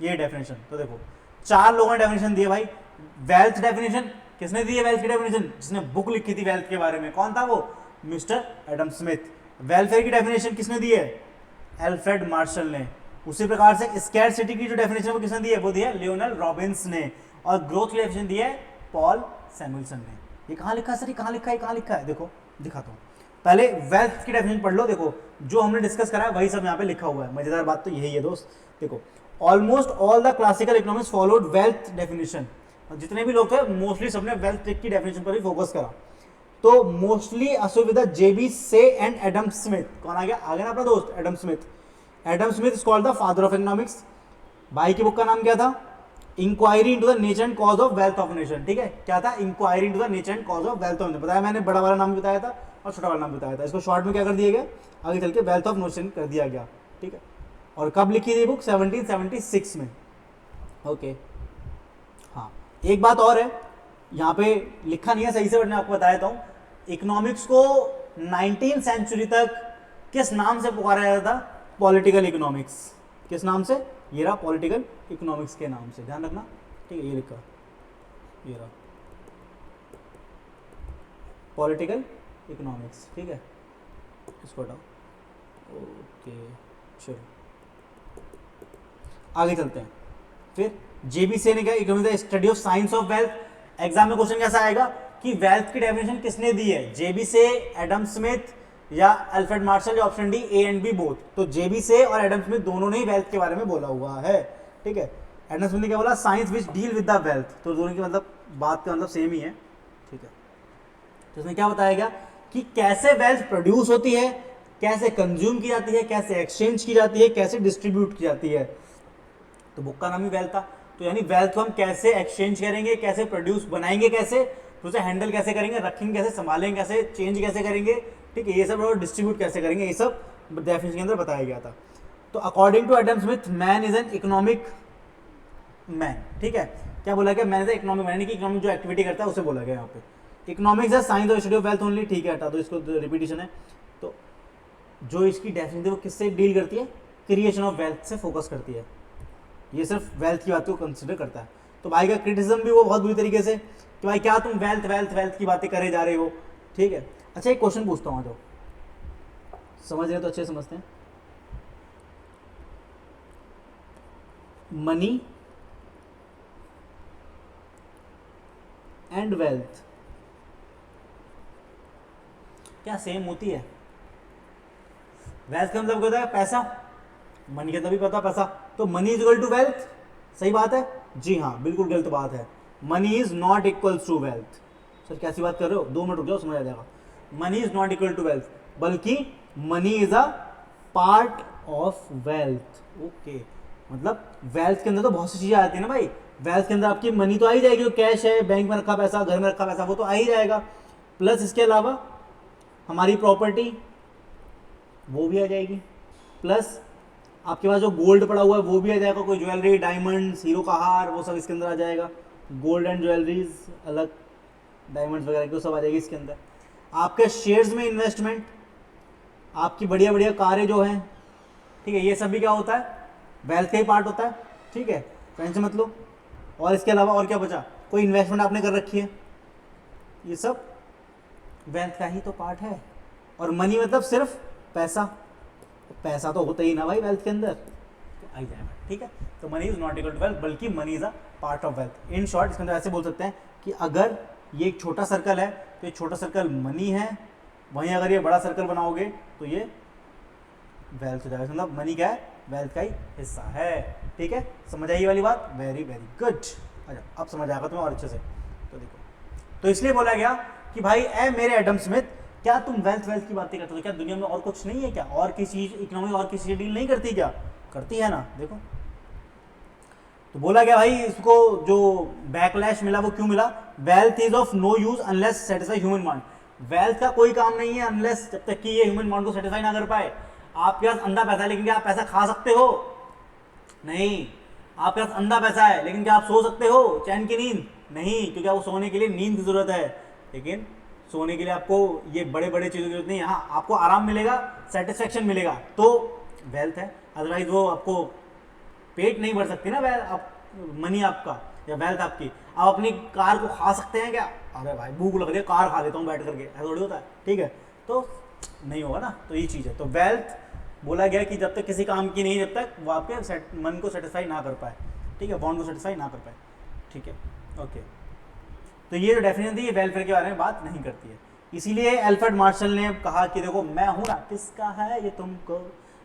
ये डेफिनेशन तो देखो 4 लोगों ने डेफिनेशन दी है भाई। वेल्थ डेफिनेशन किसने दी है, वेल्थ की डेफिनेशन जिसने बुक लिखी थी वेल्थ के बारे में, कौन था वो, मिस्टर एडम स्मिथ। वेलफेयर की डेफिनेशन किसने दी है, एल्फ्रेड मार्शल ने। उसी प्रकार से स्कैरसिटी की जो डेफिनेशन वो किसने दी है, वो दी है लियोनेल रॉबिन्स ने। और ग्रोथ की डेफिनेशन दी है पॉल सैमुअल्सन ने। ये कहाँ लिखा है सर, ये कहाँ लिखा है, कहाँ लिखा है, देखो दिखाता हूँ। पहले वेल्थ की डेफिनेशन पढ़ लो। देखो जो हमने डिस्कस करा है वही सब यहाँ पे लिखा हुआ है। मजेदार बात तो यही है दोस्त। देखो almost all the classical economics followed wealth definition. जितने भी लोग थे मोस्टली सबने वेल्थ की डेफिनेशन पर ही फोकस करा। तो मोस्टली असुविधा जेबी से एंड एडम स्मिथ। कौन आ गया, आ गया ना अपना दोस्त Adam Smith. Adam Smith is called the father of economics. भाई की बुक का नाम क्या था, inquiry into the nature and cause of wealth of nation. ठीक है, क्या था, inquiry into the nature and cause of wealth of nation. बताया मैंने, बड़ा वाला नाम बताया था और छोटा वाला नाम बताया था। इसको शॉर्ट में क्या कर दिया गया, आगे चल के वेल्थ ऑफ नेशन कर दिया गया। ठीक है, और कब लिखी थी बुक, 1776 में। ओके, हाँ एक बात और है, यहाँ पे लिखा नहीं है सही से, बट मैं आपको बताया था। इकोनॉमिक्स को 19th सेंचुरी तक किस नाम से पुकारा जाता था, पॉलिटिकल इकोनॉमिक्स। किस नाम से, ये रहा पॉलिटिकल इकोनॉमिक्स के नाम से, ध्यान रखना। ठीक है, ये लिखा, ये रहा पॉलिटिकल इकोनॉमिक्स। ठीक है, इसको हटाओ। ओके चलो आगे चलते हैं। फिर जेबी से ने क्या, economics study of science of wealth. Exam में क्वेश्चन कैसा आएगा कि वेल्थ की डेफिनेशन किसने दी है, जेबी से, एडम स्मिथ या अल्फ्रेड मार्शल, या option D A and B both. तो जेबी से और एडम स्मिथ दोनों ने ही वेल्थ के बारे में बोला हुआ है। ठीक है, एडम स्मिथ ने क्या बोला, science which deal with the wealth. तो दोनों की मतलब बात का मतलब सेम ही है। ठीक है, तो इसमें क्या बताया गया कि कैसे वेल्थ प्रोड्यूस होती है, कैसे कंज्यूम की जाती है, कैसे एक्सचेंज की जाती है, कैसे डिस्ट्रीब्यूट की जाती है। तो बुक का नाम ही वेल्थ था। तो यानी वेल्थ को हम कैसे एक्सचेंज करेंगे, कैसे प्रोड्यूस बनाएंगे, कैसे उसे हैंडल कैसे करेंगे, रखेंगे कैसे, संभालेंगे कैसे, चेंज कैसे करेंगे। ठीक है, ये सब, और डिस्ट्रीब्यूट कैसे करेंगे, ये सब डेफिनेशन के अंदर बताया गया था। तो according to Adam Smith, man is an economic man. ठीक है, क्या बोला गया, मैन इज इकोनॉमिक मैन, कि इकोनॉमिक जो एक्टिविटी करता है उसे बोला गया यहाँ पे। इकोनॉमिक्स है science of study of wealth only. ठीक है, हटा दो इसको, रिपीटिशन है। तो जो इसकी डेफिनेशन है वो किससे डील करती है, क्रिएशन ऑफ वेल्थ से फोकस करती है। ये सिर्फ वेल्थ की बात को कंसिडर करता है। तो भाई का क्रिटिसिज्म भी वो बहुत बुरी तरीके से कि भाई क्या तुम वेल्थ वेल्थ वेल्थ की बातें करे जा रहे हो, ठीक है। अच्छा एक क्वेश्चन पूछता हूँ, जो समझ रहे तो अच्छे समझते हैं। मनी एंड वेल्थ क्या सेम होती है? वेल्थ का मतलब क्या होता है? पैसा। मनी का तभी पता पैसा, तो money is equal to wealth, सही बात है? जी हाँ, बिल्कुल गलत बात है। Money is not equal to wealth. Sir कैसी बात कर रहे हो, 2 मिनट रुक जाओ, समझ आ जाएगा। Money is not equal to wealth, बल्कि money is a part of wealth. Okay, मतलब वेल्थ के अंदर तो बहुत सी चीजें आती है ना भाई। वेल्थ के अंदर आपकी मनी तो आ ही जाएगी, वो कैश है, बैंक में रखा पैसा, घर में रखा पैसा, वो तो आ ही जाएगा। प्लस इसके अलावा हमारी प्रॉपर्टी वो भी आ जाएगी, प्लस आपके पास जो गोल्ड पड़ा हुआ है वो भी आ जाएगा, कोई ज्वेलरी, डायमंड्स, हीरो का हार, वो सब इसके अंदर आ जाएगा। गोल्ड एंड ज्वेलरीज अलग, डायमंड्स वगैरह की सब आ जाएगी इसके अंदर। आपके शेयर्स में इन्वेस्टमेंट, आपकी बढ़िया बढ़िया कारें जो हैं, ठीक है, ये सब भी क्या होता है? वेल्थ का ही पार्ट होता है, ठीक है, टेंशन मत लो। और इसके अलावा और क्या बचा? कोई इन्वेस्टमेंट आपने कर रखी है, ये सब वेल्थ का ही तो पार्ट है। और मनी मतलब सिर्फ पैसा, पैसा तो होता ही ना भाई वेल्थ के अंदर, तो आ जाएगा, ठीक है। तो money is not equal to wealth, बल्कि money is a part of wealth. In short इसके अंदर ऐसे बोल सकते हैं कि अगर ये एक छोटा सर्कल है तो ये छोटा सर्कल मनी है, वहीं अगर ये बड़ा सर्कल बनाओगे तो ये वेल्थ हो जाएगा। मतलब मनी क्या है? वेल्थ का ही हिस्सा है, ठीक है। समझ आई वाली बात? Very very good. अच्छा अब समझ आएगा तुम्हें और अच्छे से। तो देखो, तो इसलिए बोला गया कि भाई ए मेरे एडम स्मिथ, क्या तुम वेल्थ वेल्थ की बातें करते हो? क्या दुनिया में और कुछ नहीं है क्या? और किसी चीज इकोनॉमी और किसी डील नहीं करती क्या? करती है ना, देखो। तो बोला गया भाई इसको जो बैकलैश मिला वो क्यों मिला? Wealth is of no use unless satisfy human want. वेल्थ का कोई काम नहीं है अनलेस, जब तक कि ये ह्यूमन वांट को सेटिस्फाई ना कर पाए। आपके पास अंधा पैसा है लेकिन क्या आप पैसा खा सकते हो? नहीं। आपके पास अंधा पैसा है लेकिन क्या आप सो सकते हो चैन की नींद? नहीं, क्योंकि आपको सोने के लिए नींद की जरूरत है, लेकिन सोने के लिए आपको ये बड़े बड़े चीज़ों की जरूरत नहीं है। हाँ, आपको आराम मिलेगा, सेटिस्फेक्शन मिलेगा, तो वेल्थ है। अदरवाइज वो आपको पेट नहीं भर सकती ना मनी आपका या वेल्थ आपकी। आप अपनी कार को खा सकते हैं क्या? अरे भाई भूख लग रही है, कार खा लेता हूँ बैठ करके, ऐसा थोड़ी होता है, ठीक है। तो नहीं होगा ना, तो ये चीज़ है। तो वेल्थ बोला गया कि जब तक किसी काम की नहीं, जब तक वो आपके मन को सेटिस्फाई ना कर पाए, ठीक है, वांट को सेटिस्फाई ना कर पाए, ठीक है, ओके। तो ये जो डेफिनेशन थी ये वेलफेयर के बारे में बात नहीं करती है। इसीलिए एल्फ्रेड मार्शल ने कहा कि देखो मैं हूं ना, किसका है ये तुमको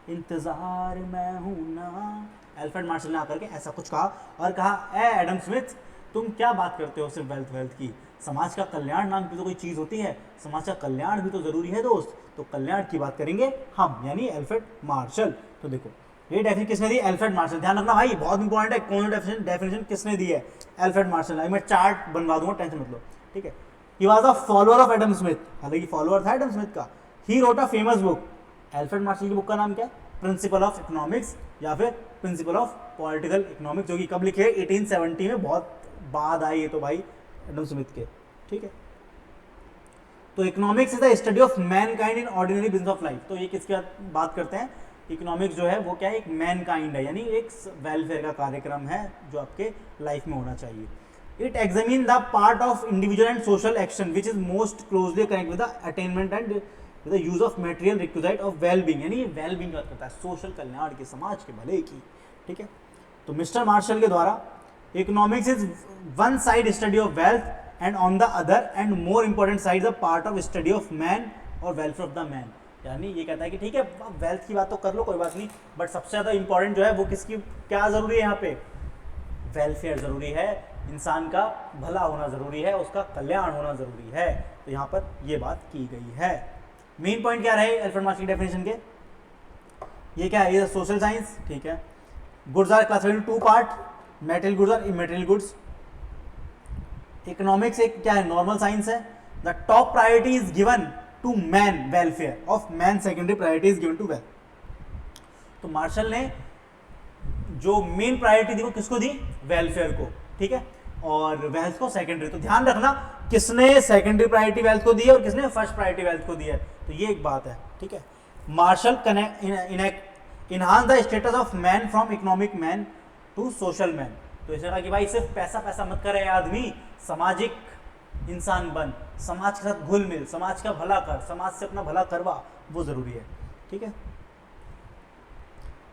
इंतजार, मैं हूं ना। एल्फ्रेड मार्शल ने आकर के ऐसा कुछ कहा और कहा ए एडम स्मिथ, तुम क्या बात करते हो सिर्फ वेल्थ वेल्थ की? समाज का कल्याण नाम की तो कोई चीज़ होती है, समाज का कल्याण भी तो जरूरी है दोस्त। तो कल्याण की बात करेंगे हम, यानी एल्फ्रेड मार्शल। तो देखो ये डेफिनेशन किसने दी? Alfred Marshall. ध्यान रखना भाई, बहुत इंपॉर्टेंट है, कौन सा डेफिनेशन किसने दी है? Alfred Marshall. मैं चार्ट बनवा दूंगा, टेंशन मत लो, ठीक है। He was a follower of Adam Smith, हालांकि फॉलोअर था एडम स्मिथ का। He wrote a famous book. Alfred Marshall की बुक का नाम क्या है? प्रिंसिपल ऑफ इकोनॉमिक्स या फिर प्रिंसिपल ऑफ पॉलिटिकल इकोनॉमिक्स, जो कि कब लिखे? 1870 में, बहुत बाद आई है तो भाई एडम स्मिथ के, ठीक है। तो economics is the study of Mankind in ordinary business of life. तो ये किसकी बात करते हैं? इकोनॉमिक्स जो है वो क्या है? एक मैनकाइंड है, यानी एक वेलफेयर का कार्यक्रम है जो आपके लाइफ में होना चाहिए। It examine the part of individual and social action which is most closely connect with the attainment and with the use of material requisite of wellbeing, यानी वेलबींग की बात करता है, सोशल कल्याण की, समाज के भले की, ठीक है। तो मिस्टर मार्शल के द्वारा economics is one side study of wealth and on the other and more important side the part of study of man और welfare of the man। यानी ये कहता है कि ठीक है वेल्थ की बात तो कर लो, कोई बात नहीं, बट सबसे ज़्यादा इंपॉर्टेंट जो है वो किसकी क्या ज़रूरी है? यहाँ पे वेलफेयर ज़रूरी है, इंसान का भला होना ज़रूरी है, उसका कल्याण होना ज़रूरी है। तो यहाँ पर ये बात की गई है। मेन पॉइंट क्या रहे एल्फ्रेड मार्शल की डेफिनेशन के? ये क्या है? ये सोशल साइंस, ठीक है। Goods are classified into 2 part, material goods और इमटेरियल गुड्स। इकोनॉमिक्स एक क्या है? नॉर्मल साइंस है। The top priority is given to man welfare of man, secondary priority is given to wealth. तो मार्शल ने जो मेन प्रायोरिटी दी वो किसको दी? वेलफेयर को, ठीक है, और वेल्थ को सेकेंडरी। तो ध्यान रखना किसने सेकेंडरी प्रायोरिटी वेल्थ को दी है और किसने फर्स्ट प्रायोरिटी वेल्थ को दी है, तो ये एक बात है, ठीक है। Marshall enhance the status of man from economic man to social man. तो इसने कहा कि भाई सिर्फ पैसा पैसा मत करे आदमी, सामाजिक इंसान बन, समाज के साथ घुल मिल, समाज का भला कर, समाज से अपना भला करवा, वो जरूरी है। ठीक है,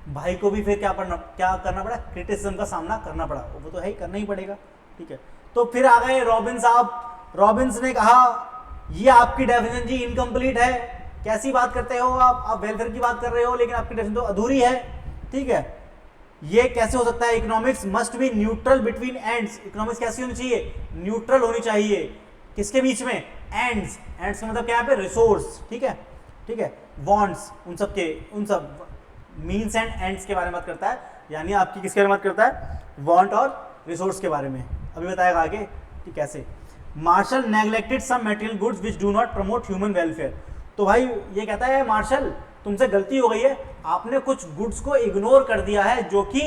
भाई को भी फिर क्या करना पड़ा, क्रिटिसिज्म का सामना करना पड़ा, वो तो है ही, करना ही पड़ेगा। ठीक है, तो फिर आ गए रॉबिन साहब। रॉबिन्स ने कहा ये आपकी डेफिनेशन जी इनकम्प्लीट है, कैसी बात करते हो आप वेलफेयर की बात कर रहे हो लेकिन आपकी डेफिनेशन तो अधूरी है। ठीक है, ये कैसे हो सकता है, economics must be neutral between ends, economics कैसी होनी चाहिए, न्यूट्रल होनी चाहिए, किसके बीच में, एंड्स, एंड्स का मतलब क्या है, रिसोर्स। ठीक है, ठीक है, वांट्स, उन सब मीन्स एंड एंड्स के बारे में बात करता है, यानी आपकी किसके बारे में बात करता है, वांट और रिसोर्स के बारे में। अभी बताएगा आगे कि कैसे। Marshall neglected some material goods which do not promote human welfare. तो भाई ये कहता है मार्शल तुमसे गलती हो गई है, आपने कुछ गुड्स को इग्नोर कर दिया है जो कि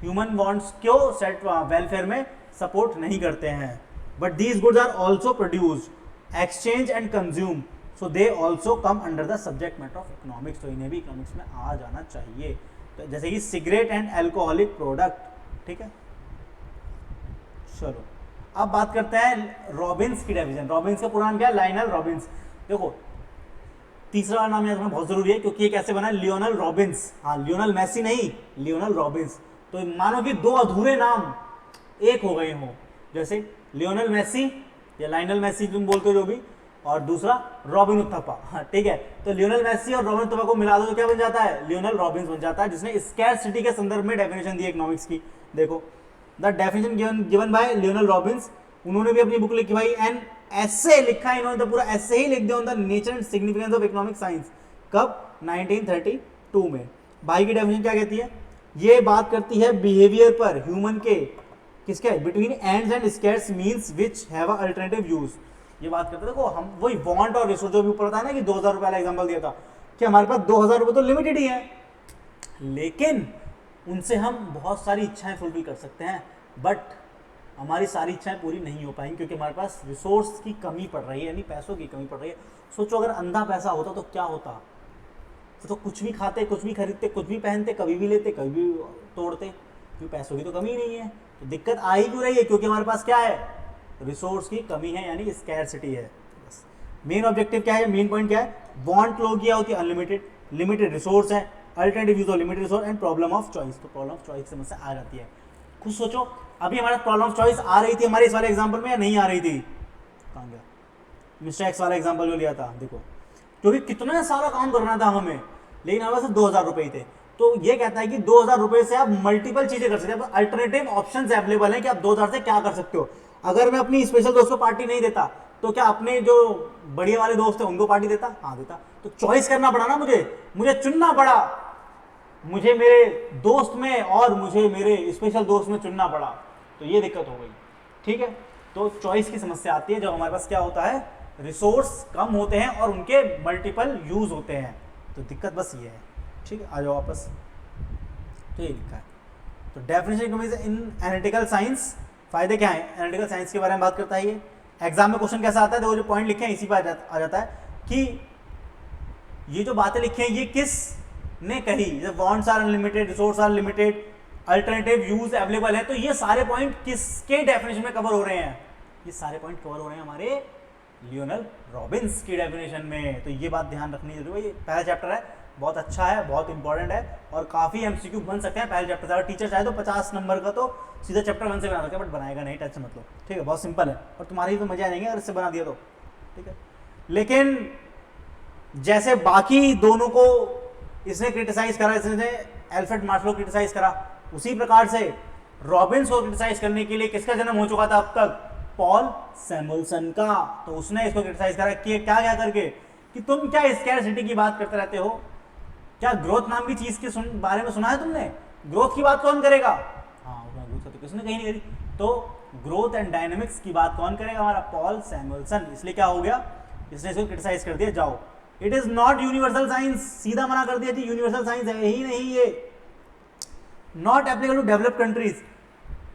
ह्यूमन वांट्स को सेट वेलफेयर में सपोर्ट नहीं करते हैं। But these goods are also produced, exchange and consume, so they also come under the subject matter of economics, तो इन्हें भी इकोनॉमिक्स में आ जाना चाहिए। तो जैसे कि सिगरेट एंड एल्कोहलिक प्रोडक्ट। ठीक है, चलो अब बात करते हैं रॉबिन्स की डेफिनेशन। रॉबिन्स का पूरा नाम क्या है, लायनल रॉबिन्स। देखो तीसरा नाम याद रखना बहुत जरूरी है क्योंकि ये कैसे बना है, लियोनल रॉबिन्स। हाँ, लियोनल मेसी नहीं, लियोनल रॉबिन्स। तो मानो कि दो अधूरे नाम एक हो गए हों, जैसे लियोनल मेसी या लायनल मेसी तुम बोलते हो जो भी, और दूसरा रॉबिन उत्थप्पा। हाँ ठीक है, तो लियोनल मेसी और रॉबिन उत्थप्पा को मिला दो तो क्या बन जाता है, लियोनल रॉबिन्स बन जाता है, जिसने स्कैरसिटी के संदर्भ में डेफिनेशन दी इकोनॉमिक्स की। देखो the definition given by Lionel Robins, उन्होंने भी अपनी बुक लिखी भाई, एन ऐसे लिखा है इन्होंने, तो पूरा ऐसे ही लिख दिया on the nature and significance of economic science. कब, 1932 में। भाई की डेफिनेशन क्या कहती है, ये बात करती है बिहेवियर पर ह्यूमन के, किसके, between ends and scarce means which have a alternative use. ये बात करते हैं, देखो हम वही वांट और रिसोर्स जो भी ऊपर था ना कि 2000 रुपए वाला एग्जांपल दिया था कि हमारे पास 2000 रुपए तो लिमिटेड ही है, लेकिन उनसे हम बहुत सारी इच्छाएं फुलफिल कर सकते हैं, बट हमारी सारी इच्छाएं पूरी नहीं हो पाएंगी क्योंकि हमारे पास रिसोर्स की कमी पड़ रही है, यानी पैसों की कमी पड़ रही है। सोचो अगर अंधा पैसा होता तो क्या होता, तो कुछ भी खाते, कुछ भी खरीदते, कुछ भी पहनते, कभी भी लेते, कभी भी तोड़ते, क्योंकि पैसों की तो कमी नहीं है। तो दिक्कत आ ही क्यों रही है, क्योंकि हमारे पास क्या है, रिसोर्स की कमी है, यानी स्कैरसिटी है। मेन ऑब्जेक्टिव क्या है, मेन पॉइंट क्या है, वांट लोग क्या होती है, अनलिमिटेड, लिमिटेड रिसोर्स है, alternative use of limited resource and problem of choice. तो प्रॉब्लम ऑफ चॉइस समस्या आ जाती है। खुद सोचो अभी हमारा प्रॉब्लम ऑफ चॉइस आ रही थी हमारे इस वाले एग्जांपल में या नहीं आ रही थी, कहाँ गया मिस्टर एक्स वाला एग्जांपल जो लिया था, देखो क्योंकि कितना सारा काम करना था हमें, लेकिन हमारे पास 2000 रुपए ही थे। तो ये कहता है कि 2000 रुपए से आप मल्टीपल चीजें कर सकते हैं, अल्टरनेटिव ऑप्शंस अवेलेबल हैं कि आप 2000 से क्या कर सकते हो। अगर मैं अपनी स्पेशल दोस्त को पार्टी नहीं देता तो क्या अपने जो बढ़िया वाले दोस्त हैं उनको पार्टी देता, हाँ देता। तो चॉइस करना पड़ा ना, मुझे चुनना पड़ा, मुझे मेरे दोस्त में और मुझे मेरे स्पेशल दोस्त में चुनना पड़ा, तो ये दिक्कत हो गई। ठीक है, तो चॉइस की समस्या आती है जब हमारे पास क्या होता है, रिसोर्स कम होते हैं और उनके मल्टीपल यूज होते हैं, तो दिक्कत बस ये है। ठीक है, आ जाओ वापस, तो ये लिखा है। तो डेफिनेशन इन एनालिटिकल साइंस, फायदे क्या है, एनालिटिकल साइंस के बारे में बात करता है ये। एग्जाम में क्वेश्चन कैसा आता है, देखो जो पॉइंट लिखे हैं इसी पर आ जाता है कि ये जो बातें लिखी हैं ये किस ने कही, जैसे wants are unlimited, resource are limited, alternative use available है, तो ये सारे पॉइंट किसके डेफिनेशन में कवर हो रहे हैं, ये सारे पॉइंट कवर हो रहे हैं हमारे लियोनल रॉबिन्स की डेफिनेशन में। तो ये बात ध्यान रखनी जरूरी है। ये पहला चैप्टर है, बहुत अच्छा है, बहुत इंपॉर्टेंट है और काफी एमसीक्यू बन सकते हैं पहले चैप्टर से। अगर टीचर चाहे तो 50 नंबर का तो सीधा चैप्टर 1 से बना सकते हैं, बट बनाएगा नहीं, टेंशन मत लो। ठीक है, बहुत सिंपल है और तुम्हारे ही तो मजे आएंगे अगर इससे बना दिया तो। ठीक है, लेकिन जैसे बाकी दोनों को इसने क्रिटिसाइज करा, इसने एल्फ्रेड मार्शल को क्रिटिसाइज करा, उसी प्रकार से रॉबिन्स को क्रिटिसाइज करने के लिए किसका जन्म हो चुका था अब तक, पॉल सैमुअल्सन का। तो उसने इसको क्रिटिसाइज करा कि क्या क्या करके कि तुम क्या स्कैरसिटी की बात करते रहते हो, क्या ग्रोथ नाम की चीज के बारे में सुना है तुमने, ग्रोथ की बात कौन करेगा, हाँ ग्रोथ तो किसने कहीं नहीं करी। तो ग्रोथ एंड डायनेमिक्स की बात कौन करेगा, हमारा पॉल सैमुअल्सन। इसलिए क्या हो गया, इसने इसको क्रिटिसाइज कर दिया, जाओ it is not universal science, सीधा मना कर दिया जी, यूनिवर्सल साइंस है ही नहीं, ये not applicable to developed countries.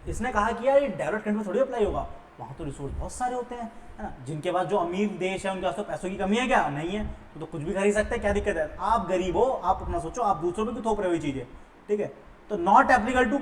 इसने कहा कि यार ये डेवलप्ड कंट्री में थोड़ी अप्लाई होगा, वहां तो रिसोर्स बहुत सारे होते हैं, है ना, जिनके पास जो अमीर देश है उनके पास तो पैसों की कमी है क्या, नहीं है, तो कुछ भी खरीद सकते हैं, क्या दिक्कत है। आप गरीब हो, आप अपना सोचो, आप दूसरों पे क्यों थोप रहे हो ये चीजें। ठीक है, तो नॉट एप्लीकेबल टू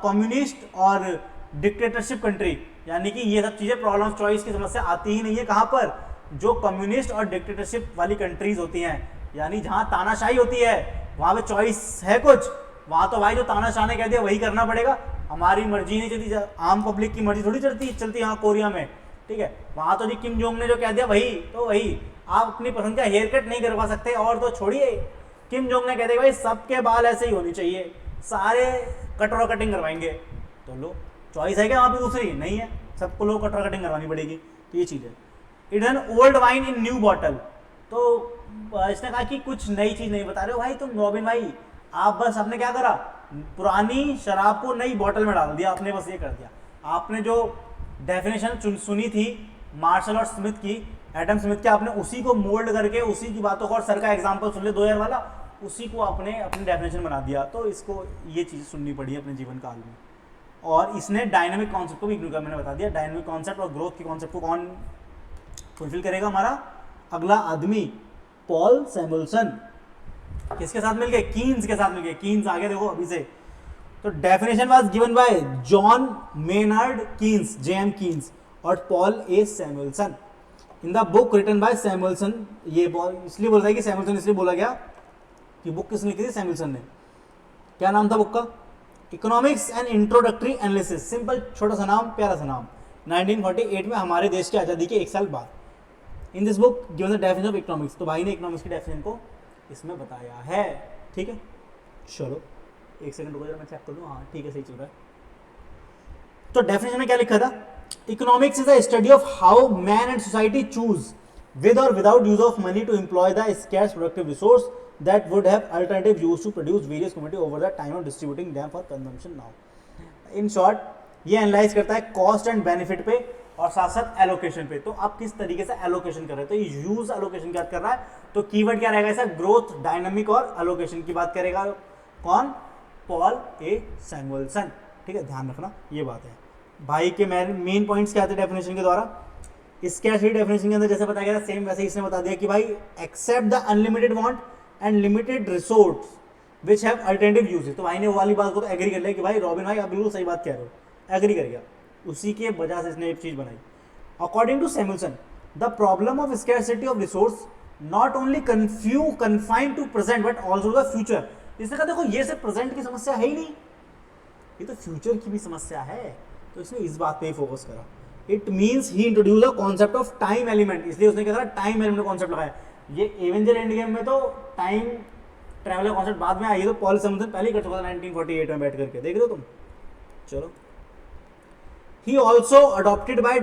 कम्युनिस्ट और डिक्टेटरशिप कंट्री, यानी कि ये सब चीजें प्रॉब्लम चॉइस की समस्या आती ही नहीं है कहां पर, जो कम्युनिस्ट और डिक्टेटरशिप वाली कंट्रीज होती हैं, यानी जहां तानाशाही होती है वहां पे चॉइस है कुछ, वहां तो भाई जो तानाशाह ने कह दिया वही करना पड़ेगा, हमारी मर्जी नहीं चलती, आम पब्लिक की मर्जी थोड़ी चलती यहाँ कोरिया में, ठीक है। वहां तो जी किम जोंग ने जो कह दिया वही तो वही, आप अपनी पसंद का हेयर कट नहीं करवा सकते, और तो छोड़िए किम जोंग ने कह दिया भाई सबके बाल ऐसे ही होने चाहिए, सारे कटोरा कटिंग करवाएंगे, तो लो चॉइस है क्या वहाँ पे दूसरी, नहीं है, सबको लोग कटोरा कटिंग करवानी पड़ेगी, तो ये चीज़ है। It an old wine in new bottle, तो इसने कहा कि कुछ नई चीज़ नहीं बता रहे हो भाई तुम रॉबिन भाई, आप बस आपने क्या करा, पुरानी शराब को नई बॉटल में डाल दिया आपने, बस ये कर दिया आपने, जो डेफिनेशन सुनी थी मार्शल और स्मिथ की, एडम स्मिथ के, आपने उसी को मोल्ड करके उसी की बातों को, और सर का एग्जांपल सुन ले 2000 वाला, उसी को आपने अपनी डेफिनेशन बना दिया, तो इसको ये चीज़ सुननी पड़ी अपने जीवन काल में। और इसने डायनामिक कॉन्सेप्ट को भी इग्नोर कर, मैंने बता दिया डायनामिक कॉन्सेप्ट और ग्रोथ की कॉन्सेप्ट को कौन फुलफिल करेगा, हमारा अगला आदमी पॉल सैमुअल्सन, किसके साथ मिलके, कीन्स के साथ मिलके, कीन्स आगे देखो अभी से, तो definition was given by John Maynard Keynes, JM Keynes और Paul A Samuelson in the book written by Samuelson. ये इसलिए बोलता है कि सैमुअल्सन इसलिए बोला गया कि बुक किसने लिखी थी, सैमुअल्सन ने। क्या नाम था बुक का, economics and introductory analysis, simple छोटा सा नाम प्यारा सा नाम, 1948 में हमारे देश की आज़ादी के 1 साल बाद। In this book given the definition of economics, तो भाई ने इकोनॉमिक्स की डेफिनेशन को इसमें बताया है, ठीक है। चलो एक सेकंड रुको जरा मैं चेक कर लूँ, हाँ ठीक है सही चल रहा है। तो डेफिनेशन में क्या लिखा था, economics is the study of how man and society choose with और without use of money to employ the scarce productive resource that would have alternative use to produce various commodity over the time of distributing them for consumption now. In short, ये analyse करता है cost and benefit पे और साथ साथ allocation पे, तो आप किस तरीके से एलोकेशन कर रहे हैं, तो ये यूज एलोकेशन की बात कर रहा है, तो कीवर्ड क्या रहेगा ऐसा, ग्रोथ, डायनामिक और एलोकेशन की बात करेगा कौन, पॉल ए सैमुअल्सन, ठीक है, ध्यान रखना ये बात है। भाई के मेन पॉइंट्स क्या थे डेफिनेशन के द्वारा, स्कैर्सिटी डेफिनेशन के अंदर जैसे बताया गया था सेम वैसे इसने बता दिया कि भाई except the unlimited want and limited resource which have alternative uses, तो भाई ने वो वाली बात को तो एग्री कर लिया कि भाई रॉबिन भाई आप बिल्कुल सही बात कह रहे हो, एग्री कर गया, उसी के वजह से इसने एक चीज बनाई। According to Samuelson the problem of scarcity of resource not only confined to present but also the future, इसने कहा देखो ये सिर्फ प्रेजेंट की समस्या है ही नहीं, ये तो फ्यूचर की भी समस्या है, तो इसने इस बात पे ही फोकस करा। It means he introduce the concept of time element, इसलिए उसने क्या करा टाइम एलिमेंट कॉन्सेप्ट लगाया। ये एवेंजर एंड गेम में तो टाइम ट्रैवलर कॉन्सेप्ट बाद में आई, तो पॉल सैमुअल्सन पहले ही कर चुका था 1948 में बैठ करके, देख रहे हो तुम। चलो, he also adopted by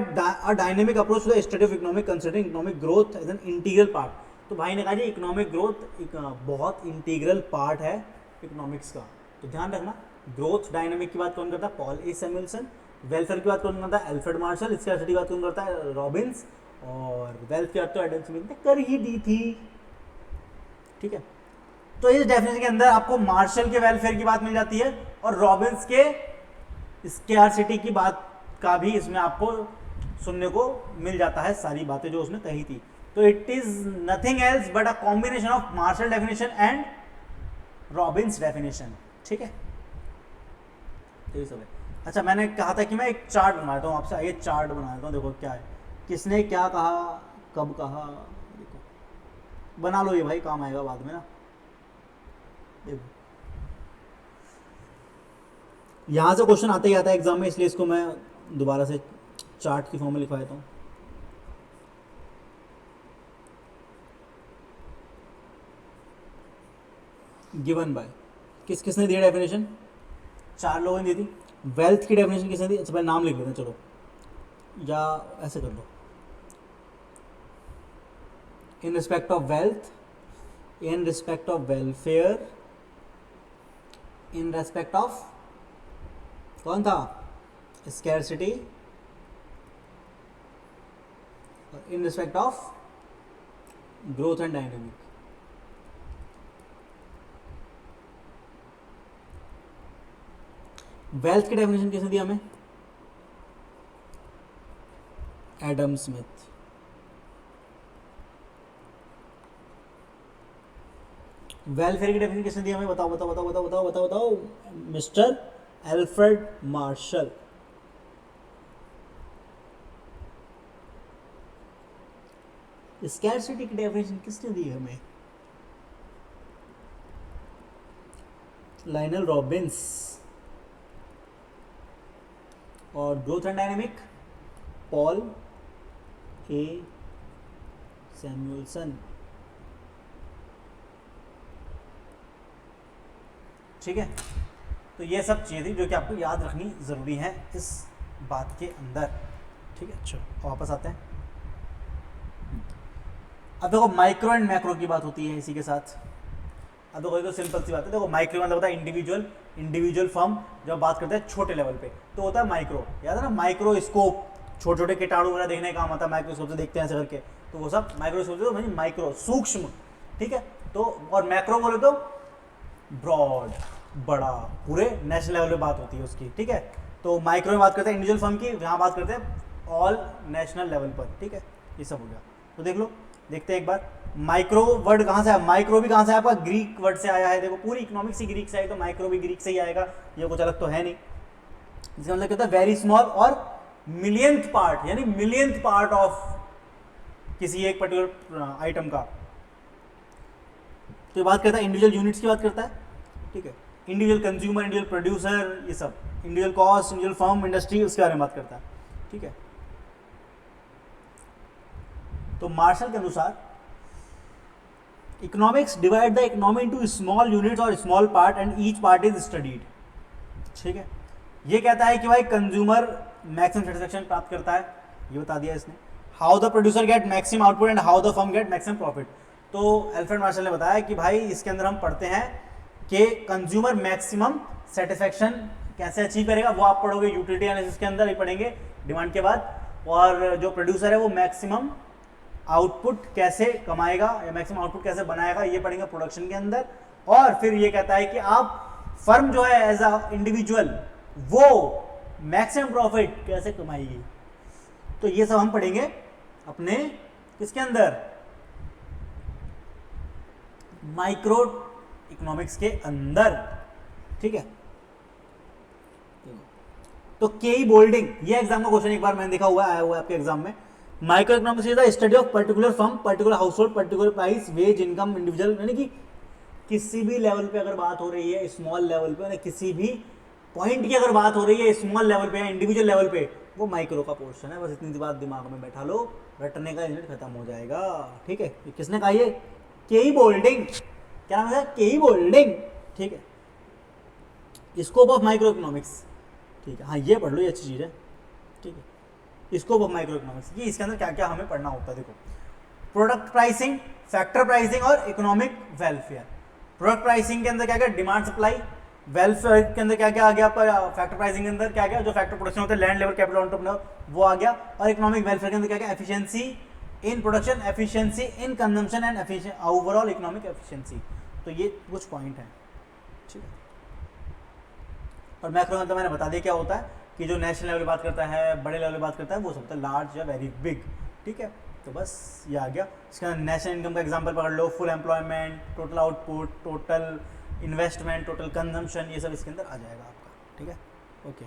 a dynamic approach to the study of economic, considering economic growth as an integral part, तो भाई ने कहा जी इकोनॉमिक ग्रोथ एक बहुत इंटीग्रल पार्ट है इकोनॉमिक्स का, तो ध्यान रखना। ग्रोथ डायनामिक की बात कौन करता है, पॉल ए सैमुअल्सन। वेलफेयर की बात कौन करता है, एल्फ्रेड मार्शल। स्कैर्सिटी की बात कौन करता है, रॉबिन्स। और वेल्थ की बात तो एडम स्मिथ ने कर ही दी थी, ठीक है। तो इस डेफिनेशन के अंदर आपको मार्शल के वेलफेयर की बात मिल जाती है और रॉबिन्स के स्कैर्सिटी की बात का भी इसमें आपको सुनने को मिल जाता है, सारी बातें जो उसने कही थी। तो it is nothing else but a combination of Marshall definition and Robbins definition, ठीक है। तो ये सब है। अच्छा, मैंने कहा था कि मैं एक चार्ट बनाता हूँ आपसे, ये चार्ट बना देता हूँ, देखो क्या है, किसने क्या कहा, कब कहा, देखो बना लो, ये भाई काम आएगा बाद में ना। देखो यहाँ से क्वेश्चन आते ही आता है एग्जाम में, इसलिए इसको मैं दोबारा से चार्ट की फॉर्म में लिखवा देता हूँ। गिवन बाय, किसने दिया डेफिनेशन, 4 लोगों ने दी थी। वेल्थ की डेफिनेशन किसने दी, अच्छा भाई नाम लिख लेते हैं चलो, या ऐसे कर लो, in respect of wealth, in respect of welfare, in respect of कौन था, स्कैर्सिटी, और in respect of growth and dynamic. Wealth की डेफिनेशन किसने दिया हमें, एडम स्मिथ। वेलफेयर की डेफिनेशन किसने दी हमें? बताओ बताओ बताओ बताओ बताओ बताओ बताओ, मिस्टर एल्फ्रेड मार्शल। स्कैरसिटी की डेफिनेशन किसने दी हमें? Lionel Robbins. और growth and dynamic, Paul A Samuelson. ठीक है, तो ये सब चीज़ें थी जो कि आपको याद रखनी ज़रूरी है इस बात के अंदर। ठीक है, चलो वापस आते हैं। अब देखो माइक्रो एंड मैक्रो की बात होती है इसी के साथ। अब देखो ये तो सिंपल सी बात है। देखो माइक्रो मतलब होता है इंडिविजुअल फर्म। जब बात करते हैं छोटे लेवल पे तो होता है माइक्रो, याद है ना, माइक्रोस्कोप, छोटे छोटे कीटाणु वगैरह देखने का काम आता है, माइक्रोस्कोप से देखते हैं ऐसे करके, तो वो सब माइक्रोस्कोप से तो माइक्रो, सूक्ष्म। ठीक है, तो और मैक्रो बोले तो ब्रॉड, बड़ा, पूरे नेशनल लेवल पे बात होती है उसकी। ठीक है, तो माइक्रो में बात करते हैं इंडिविजुअल फर्म की, यहाँ बात करते हैं ऑल नेशनल लेवल पर। ठीक है, ये सब हो गया। तो देख लो, देखते हैं एक बार माइक्रो वर्ड कहाँ से आया। माइक्रो भी कहाँ से आया आपका? ग्रीक वर्ड से आया है। देखो पूरी इकोनॉमिक्स ही ग्रीक से आई, तो माइक्रो भी ग्रीक से ही आएगा, ये कुछ अलग तो है नहीं। इसका मतलब क्या होता है? वेरी स्मॉल और मिलियंथ पार्ट, यानी मिलियंथ पार्ट ऑफ किसी एक पर्टिकुलर आइटम का। तो ये बात करता है इंडिविजुअल यूनिट्स की बात करता है। ठीक है, इंडिविजुअल कंज्यूमर, इंडिविजुअल प्रोड्यूसर, ये सब individual cost, individual firm, industry, उसके बारे में बात करता है। ठीक है, तो मार्शल के अनुसार economics divide the economy into small units और small part and each part is studied. ठीक है, ये कहता है कि भाई कंज्यूमर मैक्सिमम सेटिस्फेक्शन प्राप्त करता है, ये बता दिया इसने। How the producer get maximum output and how the firm get maximum profit. तो एल्फ्रेड मार्शल ने बताया कि भाई इसके अंदर हम पढ़ते हैं कि कंज्यूमर मैक्सिमम सेटिस्फेक्शन कैसे अचीव करेगा, वो आप पढ़ोगे यूटिलिटी एनालिसिस के अंदर ही पढ़ेंगे डिमांड के बाद। और जो प्रोड्यूसर है वो मैक्सिमम आउटपुट कैसे कमाएगा या मैक्सिमम आउटपुट कैसे बनाएगा, ये पढ़ेंगे प्रोडक्शन के अंदर। और फिर ये कहता है कि आप फर्म जो है एज अ इंडिविजुअल वो मैक्सिमम प्रॉफिट कैसे कमाएगी। तो ये सब हम पढ़ेंगे अपने किसके अंदर? माइक्रो इकोनॉमिक्स के अंदर। ठीक है, तो केई बोल्डिंग, ये एग्जाम का क्वेश्चन एक बार मैंने देखा हुआ आया हुआ है आपके एग्जाम में। Micro economics is the study of particular firm, particular household, particular price, wage, income, individual, यानी कि किसी भी लेवल पे अगर बात हो रही है, स्मॉल लेवल पे, किसी भी पॉइंट की अगर बात हो रही है स्मॉल लेवल पे या इंडिविजुअल लेवल पे, वो माइक्रो का पोर्शन है। बस इतनी बात दिमाग में बैठा लो, रटने का यूनिट खत्म हो जाएगा। ठीक है, किसने कहा ये? केई बोल्डिंग। क्या नाम है? केई बोल्डिंग। ठीक है, स्कोप ऑफ माइक्रो इकोनॉमिक्स। ठीक है, हाँ ये पढ़ लो, ये अच्छी चीज़ है। ठीक है, स्कोप ऑफ माइक्रो इकोनॉमिक्स, ये इसके अंदर क्या क्या हमें पढ़ना होता है। देखो, प्रोडक्ट प्राइसिंग, फैक्टर प्राइसिंग और इकोनॉमिक वेलफेयर। प्रोडक्ट प्राइसिंग के अंदर क्या क्या? Demand supply. वेलफेयर के अंदर क्या क्या आ गया आपका? फैक्टर प्राइसिंग के अंदर क्या क्या? जो फैक्टर प्रोडक्शन होता है, लैंड लेवल, कैपिटल एंटरप्रेन्योर, वो आ गया। और इकोनॉमिक वेलफेयर के अंदर क्या क्या? Efficiency in production, efficiency in consumption and overall economic efficiency. तो ये कुछ पॉइंट हैं। ठीक है, और मैक्रो में तो मैंने बता दिया क्या होता है कि जो नेशनल लेवल बात करता है, बड़े लेवल बात करता है, वो सब होता है लार्ज या वेरी बिग। ठीक है, तो बस ये आ गया। इसके अंदर नेशनल इनकम का एग्जांपल पकड़ लो, full employment, total output, total investment, total consumption, ये सब इसके अंदर आ जाएगा आपका। ठीक है, ओके।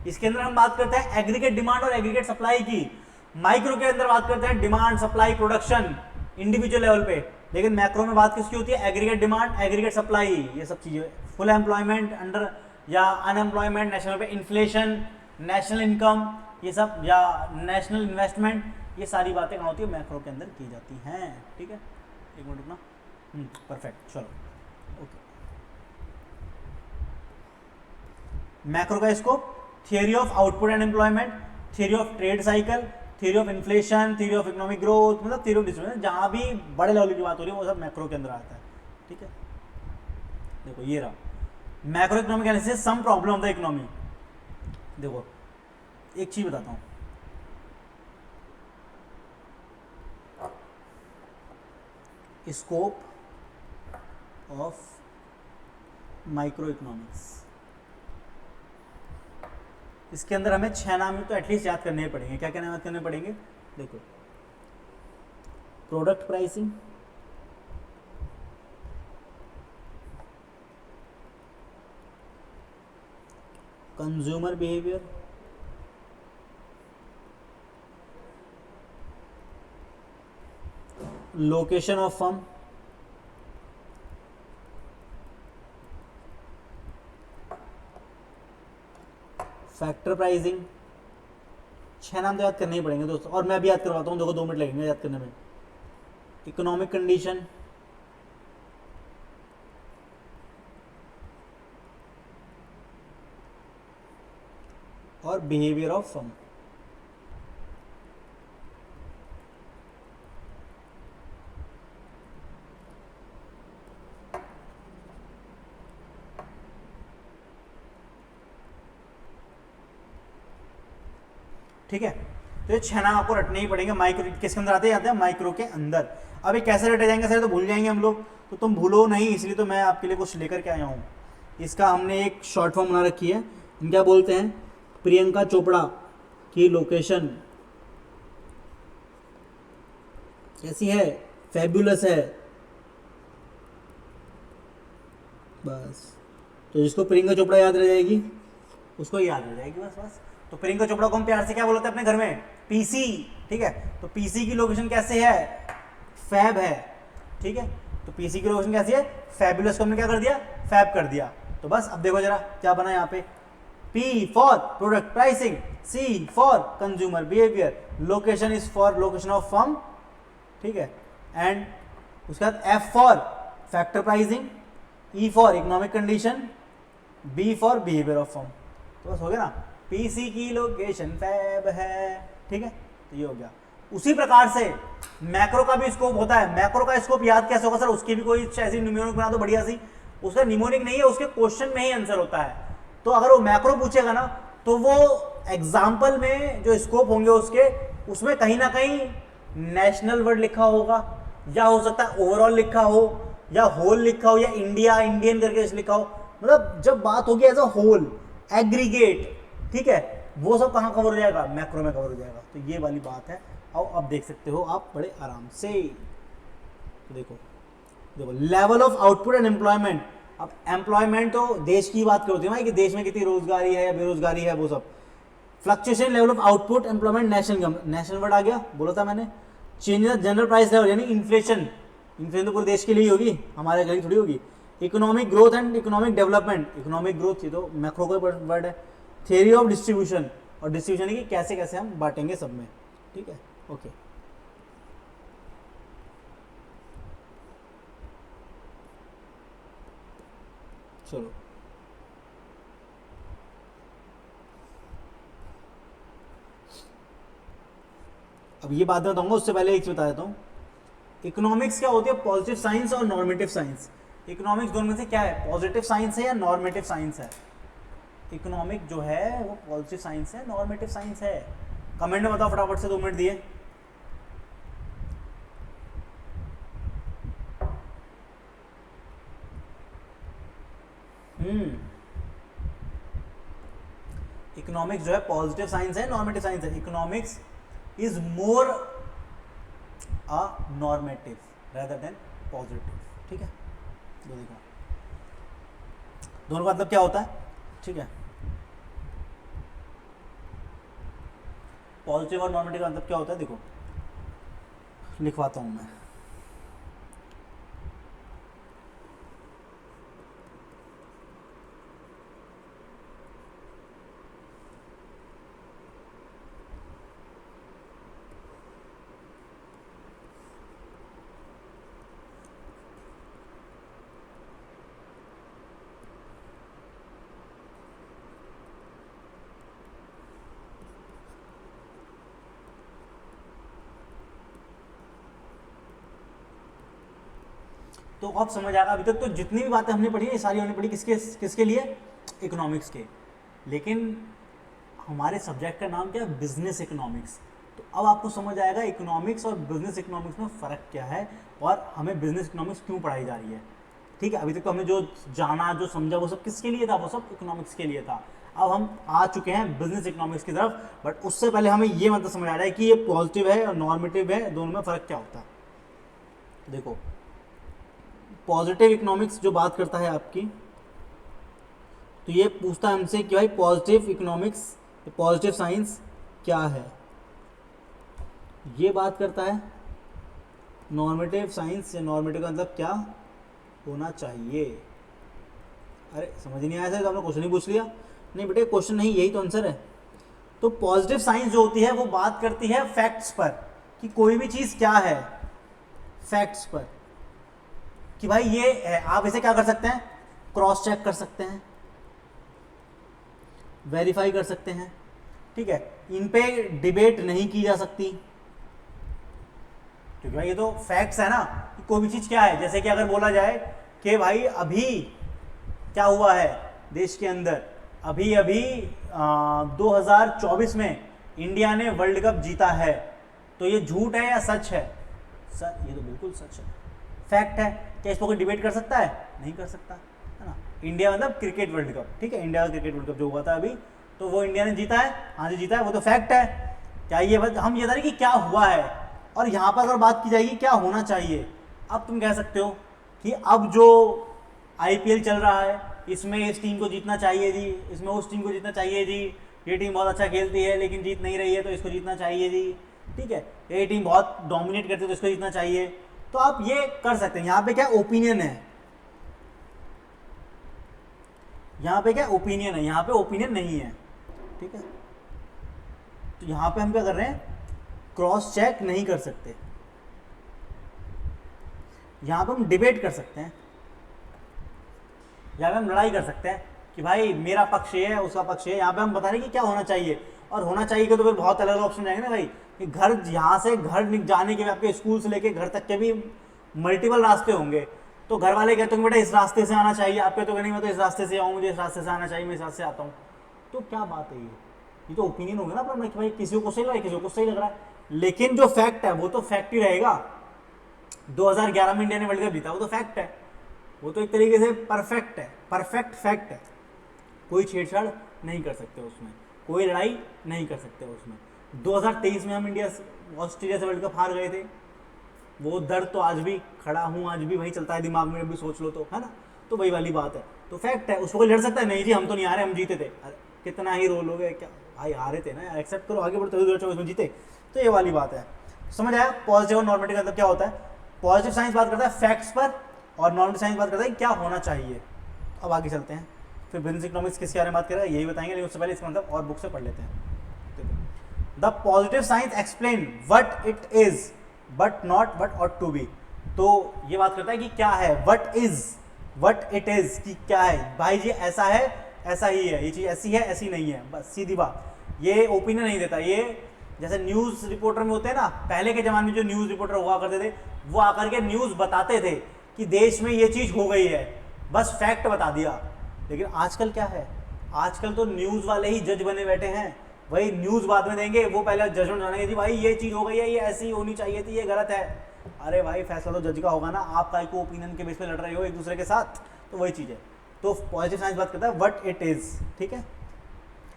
इसके अंदर हम बात करते हैं एग्रीगेट डिमांड और एग्रीगेट सप्लाई की। माइक्रो के अंदर बात करते हैं demand, supply, production individual level पे, लेकिन मैक्रो में बात किसकी होती है? एग्रीगेट डिमांड, एग्रीगेट सप्लाई, ये सब चीजें। फुल एम्प्लॉयमेंट, अंडर या अनएम्प्लॉयमेंट, नेशनल पे इन्फ्लेशन, नेशनल इनकम, ये सब, या नेशनल इन्वेस्टमेंट, ये सारी बातें कहाँ होती है? मैक्रो के अंदर की जाती हैं। ठीक है, एक मिनट रुकना। परफेक्ट, चलो ओके। मैक्रो का scope, theory of output and employment, theory of trade cycle, theory of inflation, theory of economic growth, मतलब थियरी ऑफ डिस्ट्रीब्यूशन, जहां भी बड़े लेवल की बात हो रही है वो सब मैक्रो के अंदर आता है। ठीक है, देखो ये रहा macro economic analysis, some problem of the economy. देखो एक चीज बताता हूं, स्कोप ऑफ माइक्रो इकोनॉमिक्स, इसके अंदर हमें 6 नाम तो एटलीस्ट याद करने ही पड़ेंगे। क्या क्या नाम याद करने पड़ेंगे? देखो, product pricing, consumer behaviour, location of firm, factor pricing. 6 नाम तो याद करने ही पड़ेंगे दोस्तों, और मैं भी याद करवाता हूँ, देखो 2 मिनट लगेंगे याद करने में। इकोनॉमिक कंडीशन, और बिहेवियर ऑफ फर्म। ठीक है, तो ये 6 नाम आपको रटने ही पड़ेंगे। माइक्रो किसके अंदर आते हैं माइक्रो के अंदर। अब ये कैसे रटे जाएंगे सर, तो भूल जाएंगे हम लोग, तो तुम भूलो नहीं, इसलिए तो मैं आपके लिए कुछ लेकर के आया हूँ। इसका हमने एक शॉर्ट फॉर्म बना रखी है, हम क्या बोलते हैं, प्रियंका चोपड़ा की लोकेशन कैसी है, फैबुलस है। बस, तो जिसको प्रियंका चोपड़ा याद रह जाएगी उसको याद रह जाएगी, बस बस। तो प्रियंका चोपड़ा को हम प्यार से क्या बोलते हैं अपने घर में, पीसी। ठीक है, तो पीसी की लोकेशन कैसे है, फैब है। ठीक है, तो पीसी की लोकेशन कैसी है, फैबुलस को हमने क्या कर दिया, फैब कर दिया। तो बस अब देखो जरा क्या बना यहाँ पे, P for product pricing, C for consumer behaviour, location is for location of firm. ठीक है, एंड उसके बाद F for factor pricing, E for economic condition, B for behaviour of firm. तो बस हो गया ना, पीसी की लोकेशन फैब है। ठीक है, तो ये हो गया। उसी प्रकार से मैक्रो का भी स्कोप होता है। मैक्रो का स्कोप याद कैसे होगा सर, उसकी भी कोई ऐसी निमोनिक बना दो बढ़िया सी, उसका निमोनिक नहीं है, उसके क्वेश्चन में ही आंसर होता है। तो अगर वो मैक्रो पूछेगा ना, तो वो एग्जाम्पल में जो स्कोप होंगे उसके, उसमें कहीं ना कहीं नेशनल वर्ड लिखा होगा, या हो सकता है ओवरऑल लिखा हो, या होल लिखा हो, या इंडिया इंडियन करके लिखा हो। मतलब जब बात होगी एज अ होल, एग्रीगेट, ठीक है, वो सब कहाँ कवर हो जाएगा, मैक्रो में कवर हो जाएगा। तो ये वाली बात है। और अब देख सकते हो आप बड़े आराम से, तो देखो देखो level of output and employment. अब एम्प्लॉयमेंट तो देश की बात करती है भाई, कि देश में कितनी रोजगारी है या बेरोजगारी है, वो सब। Fluctuation level of output employment, national word आ गया, बोला था मैंने। Change in general price level, यानी इन्फ्लेशन। इन्फ्लेशन तो पूरे देश के लिए ही होगी, हमारे घर की थोड़ी होगी। Economic growth and economic development, economic growth ये तो मैक्रो का वर्ड है। थियरी ऑफ डिस्ट्रीब्यूशन, और डिस्ट्रीब्यूशन की कैसे कैसे हम बांटेंगे सब में। ठीक है, ओके। चलो अब ये बात बताऊंगा, उससे पहले एक चीज बता देता हूँ। इकोनॉमिक्स क्या होती है, पॉजिटिव साइंस और नॉर्मेटिव साइंस। इकोनॉमिक्स दोनों में से क्या है, पॉजिटिव साइंस है या नॉर्मेटिव साइंस है। इकोनॉमिक जो है वो पॉजिटिव साइंस है, नॉर्मेटिव साइंस है। कमेंट में बताओ फटाफट से, 2 मिनट दिए। इकोनॉमिक्स जो है पॉजिटिव साइंस है, नॉर्मेटिव साइंस है। Economics is more a normative rather than positive. ठीक है, तो देखो दोनों का मतलब क्या होता है। ठीक है, पॉजिटिव और नॉर्मेटिव का मतलब क्या होता है, देखो लिखवाता हूं मैं। तो अब समझ आएगा, अभी तक तो जितनी भी बातें हमने पढ़ी है सारी हमने पढ़ी किसके किसके लिए, इकोनॉमिक्स के। लेकिन हमारे सब्जेक्ट का नाम क्या है, बिजनेस इकोनॉमिक्स। तो अब आपको समझ आएगा इकोनॉमिक्स और बिजनेस इकोनॉमिक्स में फ़र्क क्या है, और हमें बिजनेस इकोनॉमिक्स क्यों पढ़ाई जा रही है। ठीक है, अभी तक तो हमने जो जाना जो समझा वो सब किसके लिए था, वो सब इकोनॉमिक्स के लिए था। अब हम आ चुके हैं बिजनेस इकोनॉमिक्स की तरफ, बट उससे पहले हमें ये मतलब समझ आ रहा है कि ये पॉजिटिव है और नॉर्मेटिव है, दोनों में फ़र्क क्या होता है। देखो पॉजिटिव इकोनॉमिक्स जो बात करता है आपकी, तो ये पूछता है हमसे कि भाई पॉजिटिव इकोनॉमिक्स, पॉजिटिव साइंस क्या है। ये बात करता है नॉर्मेटिव साइंस, या नॉर्मेटिव का मतलब क्या होना चाहिए। अरे समझ नहीं आया सर, तो आपने क्वेश्चन ही पूछ लिया। नहीं बेटे क्वेश्चन नहीं, यही तो आंसर है। तो पॉजिटिव साइंस जो होती है वो बात करती है फैक्ट्स पर, कि कोई भी चीज़ क्या है, फैक्ट्स पर, कि भाई ये है। आप इसे क्या कर सकते हैं, क्रॉस चेक कर सकते हैं, वेरीफाई कर सकते हैं, ठीक है। इन पे डिबेट नहीं की जा सकती, क्योंकि भाई ये तो फैक्ट्स है ना कि कोई भी चीज़ क्या है। जैसे कि अगर बोला जाए कि भाई अभी क्या हुआ है देश के अंदर, अभी अभी 2024 में इंडिया ने वर्ल्ड कप जीता है, तो ये झूठ है या सच है? सर ये तो बिल्कुल सच है, फैक्ट है। क्या इस पर कोई डिबेट कर सकता है? नहीं कर सकता, है ना। इंडिया मतलब क्रिकेट वर्ल्ड कप, ठीक है, इंडिया का क्रिकेट वर्ल्ड कप जो हुआ था अभी, तो वो इंडिया ने जीता है, हाँ जी जीता है, वो तो फैक्ट है। क्या ये हम ये बता रहे कि क्या हुआ है, और यहाँ पर अगर बात की जाएगी क्या होना चाहिए। अब तुम कह सकते हो कि अब जो IPL चल रहा है इसमें इस टीम को जीतना चाहिए जी, इसमें उस टीम को जीतना चाहिए जी, ये टीम बहुत अच्छा खेलती है लेकिन जीत नहीं रही है तो इसको जीतना चाहिए जी, ठीक है, ये टीम बहुत डोमिनेट करती है तो इसको जीतना चाहिए। तो आप ये कर सकते हैं। यहाँ पे क्या ओपिनियन है, यहाँ पे क्या ओपिनियन है, यहाँ पे ओपिनियन नहीं है, ठीक है। तो यहाँ पे हम क्या कर रहे हैं, क्रॉस चेक नहीं कर सकते। यहाँ पे हम डिबेट कर सकते हैं, यहाँ पे हम लड़ाई कर सकते हैं कि भाई मेरा पक्ष ये है उसका पक्ष ये है। यहाँ पे हम बता रहे हैं कि क्या होना चाहिए, और होना चाहिए कि तो फिर बहुत अलग अलग ऑप्शन जाएंगे ना भाई, कि घर यहाँ से घर जाने के, आपके स्कूल से लेके घर तक के भी मल्टीपल रास्ते होंगे। तो घर वाले कहते होंगे बेटा इस रास्ते से आना चाहिए, आप कहते हो नहीं मैं तो इस रास्ते से आऊँ, मुझे इस रास्ते से आना चाहिए, मैं इस रास्ते से आता हूँ। तो क्या बात है, ये तो ओपिनियन होगा ना अपना कि भाई किसी को सही लग रहा है किसी को सही लग रहा है, लेकिन जो फैक्ट है वो तो फैक्ट ही रहेगा। 2011 में इंडिया ने वर्ल्ड कप जीता, वो तो फैक्ट है, वो तो एक तरीके से परफेक्ट है, परफेक्ट फैक्ट है। कोई छेड़छाड़ नहीं कर सकते उसमें, कोई लड़ाई नहीं कर सकते उसमें। 2023 में हम इंडिया ऑस्ट्रेलिया से वर्ल्ड कप हार गए थे, वो दर्द तो आज भी खड़ा हूँ, आज भी वही चलता है दिमाग में, अभी सोच लो तो, है ना। तो वही वाली बात है, तो फैक्ट है, उसको कोई लड़ सकता है? नहीं जी हम तो नहीं हारे, हम जीते थे। अरे कितना ही रोल हो गया, क्या भाई हारे थे ना, एक्सेप्ट करो, आगे बढ़ते 2024 में जीते। तो ये वाली बात है, समझ आया। पॉजिटिव और नॉर्मेटिव का मतलब क्या होता है। पॉजिटिव साइंस बात करता है फैक्ट्स पर, और नॉर्मेटिव साइंस बात करता है क्या होना चाहिए। अब आगे चलते हैं, फिर बिजनेस इकोनॉमिक्स किसके बारे में बात कर रहा है यही बताएंगे, लेकिन उससे पहले इसका मतलब और बुक से पढ़ लेते हैं। The positive science explain what it is but not what ought to be. तो ये बात करता है कि क्या है, what is, what it is, कि क्या है भाई जी, ऐसा है ऐसा ही है, ये चीज़ ऐसी है ऐसी नहीं है, बस सीधी बात। ये ओपिनियन नहीं देता, ये जैसे न्यूज़ रिपोर्टर में होते हैं ना, पहले के ज़माने में जो न्यूज़ रिपोर्टर हुआ करते थे वो आकर के न्यूज़ बताते थे कि देश में ये चीज़ हो गई है, बस फैक्ट बता दिया। लेकिन आजकल क्या है, आजकल तो न्यूज़ वाले ही जज बने बैठे हैं, वही न्यूज़ बाद में देंगे, वो पहले जजमेंट बनाएंगे जी भाई ये चीज़ हो गई है, ये ऐसी होनी चाहिए थी, ये गलत है। अरे भाई फैसला तो जज का होगा ना, आप काय को ओपिनियन के बेस पे लड़ रहे हो एक दूसरे के साथ, तो वही चीज़ है। तो पॉजिटिव साइंस बात करता है व्हाट इट इज़, ठीक है।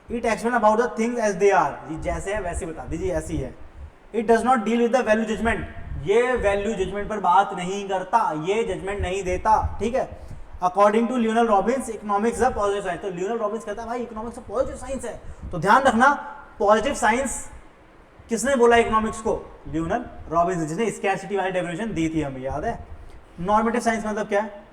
It explain about the things as they are, जी जैसे है वैसे बता दीजिए, ऐसी है। It does not deal with the value judgement, ये वैल्यू जजमेंट पर बात नहीं करता, ये जजमेंट नहीं देता, ठीक है। According to Lionel Robbins economics है पॉजिटिव साइंस। तो लियोनल रॉबिन्स कहता है भाई इकोनॉमिक्स पॉजिटिव साइंस है। तो ध्यान रखना, पॉजिटिव साइंस किसने बोला इकोनॉमिक्स को? लियोनल रॉबिन्स, जिसने स्कैरसिटी वाली डेफिनेशन दी थी, हमें याद है। नॉर्मेटिव साइंस मतलब क्या है?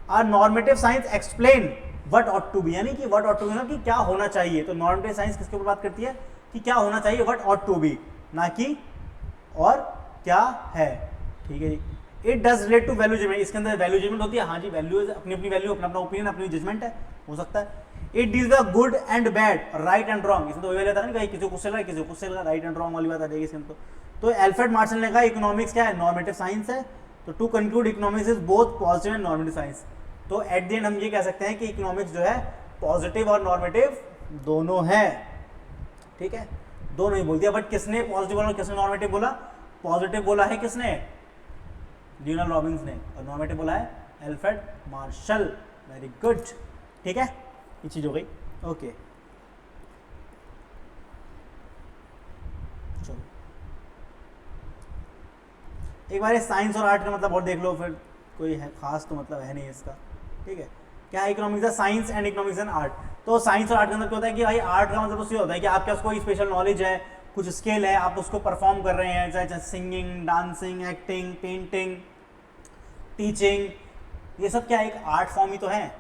Are normative science explain what ought to be, यानी कि व्हाट ऑट टू बी ना कि क्या होना चाहिए। तो नॉर्मेटिव साइंस किसके ऊपर बात करती है कि क्या होना चाहिए, व्हाट ऑट टू बी, ना कि और क्या है, ठीक है जी। It does relate to value judgement, इसके अंदर वैल्यू जजमेंट होती है, हाँ जी वैल्यू अपनी अपनी वैल्यू, अपना अपना ओपिनियन, अपनी जजमेंट है, हो सकता है। It deals the good and bad, right and wrong, इसमें तो वही रहता है ना, किसी को गुस्से लगा किसी को गुस्से लगा, राइट एंड रॉन्ग वाली बात आ जाएगी इसके अंदर। तो एल्फ्रेड मार्शल ने कहा इकोनॉमिक्स क्या है, नॉर्मेटिव साइंस है। तो to conclude economics is both positive and normative science. तो एट द एंड हम ये कह सकते हैं कि इकोनॉमिक्स जो है पॉजिटिव और नॉर्मेटिव दोनों है, ठीक है, दोनों ही बोल दिया। बट किसने पॉजिटिव और किसने नॉर्मेटिव बोला? पॉजिटिव बोला है किसने? लियोनल रॉबिन्स ने, और नॉर्मेटिव बोला है एल्फ्रेड मार्शल। वेरी गुड, ठीक है, ये चीज हो गई, ओके। चलो एक बार साइंस और आर्ट का मतलब और देख लो, फिर कोई है खास तो मतलब है नहीं इसका, ठीक है। क्या है economics? Science and economics and art. तो साइंस और आर्ट के अंदर क्या होता है कि भाई आर्ट का मतलब उससे होता है कि आपके पास कोई स्पेशल नॉलेज है, कुछ स्किल है, आप उसको परफॉर्म कर रहे हैं, चाहे singing, dancing, acting, painting, teaching, ये सब क्या एक आर्ट फॉर्म ही तो है,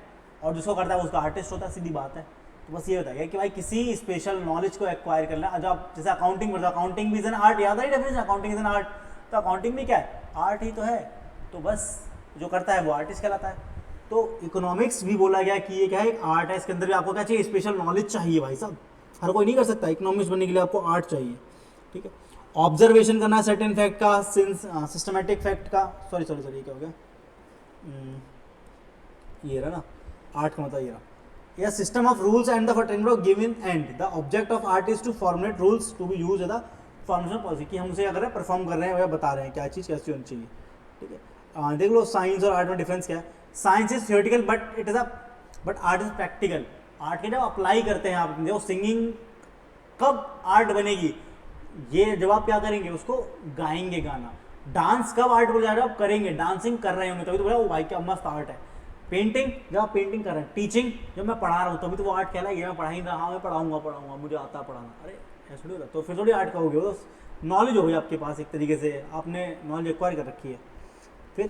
और जिसको करता है उसका आर्टिस्ट होता है, सीधी बात है। तो बस ये बताइए कि भाई किसी स्पेशल नॉलेज को एक्वायर करना, जब आप जैसे अकाउंटिंग पढ़ते हो, अकाउंटिंग भी इज एन आर्ट, याद है definition, accounting is an art, तो अकाउंटिंग भी क्या है, आर्ट ही तो है। तो बस जो करता है वो आर्टिस्ट कहलाता है। तो इकोनॉमिक्स भी बोला गया कि ये क्या है, एक आर्ट है, इसके अंदर भी आपको क्या चाहिए, स्पेशल नॉलेज चाहिए भाई साहब, हर कोई नहीं कर सकता, इकोनॉमिक्स बनने के लिए आपको आर्ट चाहिए, ठीक है। ऑब्जर्वेशन करना सर्टेन फैक्ट का, सिस्टमैटिक फैक्ट का, सॉरी ये क्या हो गया, ये रहा ना, आर्ट का मतलब ये रहा, या system of rules and the framework of given and the object of art is to formulate rules to be use as the formation policy, कि हम उसे अगर परफॉर्म कर रहे हैं या बता रहे हैं क्या चीज़ कैसी होनी चाहिए, ठीक है। देख लो साइंस और आर्ट में डिफरेंस क्या है, science is theoretical but it is but art is practical. Art के जब अप्लाई करते हैं आप, देखो सिंगिंग कब आर्ट बनेगी, ये जब आप क्या करेंगे, उसको गाएंगे गाना। डांस कब आर्ट हो जाएगा, आप करेंगे, डांसिंग कर रहे होंगे तभी तो बोला वो भाई क्या मस्त आर्ट है। पेंटिंग जब आप पेंटिंग कर रहे हैं, टीचिंग जब मैं पढ़ा रहा हूँ तभी तो वो आर्ट कहलाएगी, मैं पढ़ा ही रहा हूँ, मैं पढ़ाऊंगा मुझे आता पढ़ाना, अरे ऐसा थोड़ी होता, तो फिर थोड़ी आर्ट कहोगे, वो नॉलेज होगी आपके पास, एक तरीके से आपने नॉलेज एक्वायर कर रखी है। फिर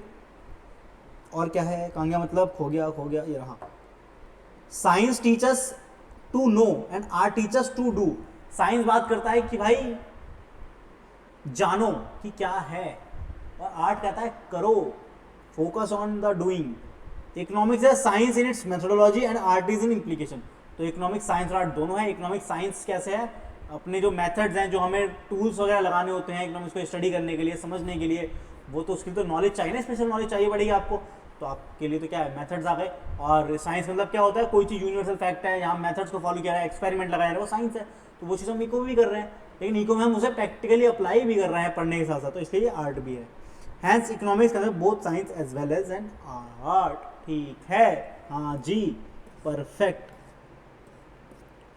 और क्या है, कहाँ गया, मतलब खो गया ये रहा। Science teachers to know and art teachers to do. Science बात करता है कि भाई जानो कि क्या है, और आर्ट कहता है करो, focus on the doing. Economics है science in its methodology and art is in implication. तो इकोनॉमिक्स साइंस और आर्ट दोनों है। इकोनॉमिक साइंस कैसे है, अपने जो मेथड्स हैं, जो हमें टूल्स वगैरह लगाने होते हैं इकोनॉमिक्स को स्टडी करने के लिए, समझने के लिए, वो तो उसके लिए तो नॉलेज चाहिए ना, स्पेशल नॉलेज चाहिए पड़ेगी आपको, तो आपके लिए तो क्या है, मेथड्स आ गए। और साइंस मतलब क्या होता है, कोई चीज़ यूनिवर्सल फैक्ट है, यहाँ मेथड्स को फॉलो किया है, एक्सपेरिमेंट लगाया है, वो साइंस है। तो वो चीज़ हम इको भी कर रहे हैं, लेकिन इको में हम उसे प्रैक्टिकली अप्लाई भी कर रहे हैं पढ़ने के साथ साथ, तो इसलिए ये आर्ट भी है। हैंस इकोनॉमिक्स का both science as well as an art. ठीक है, हाँ जी, परफेक्ट,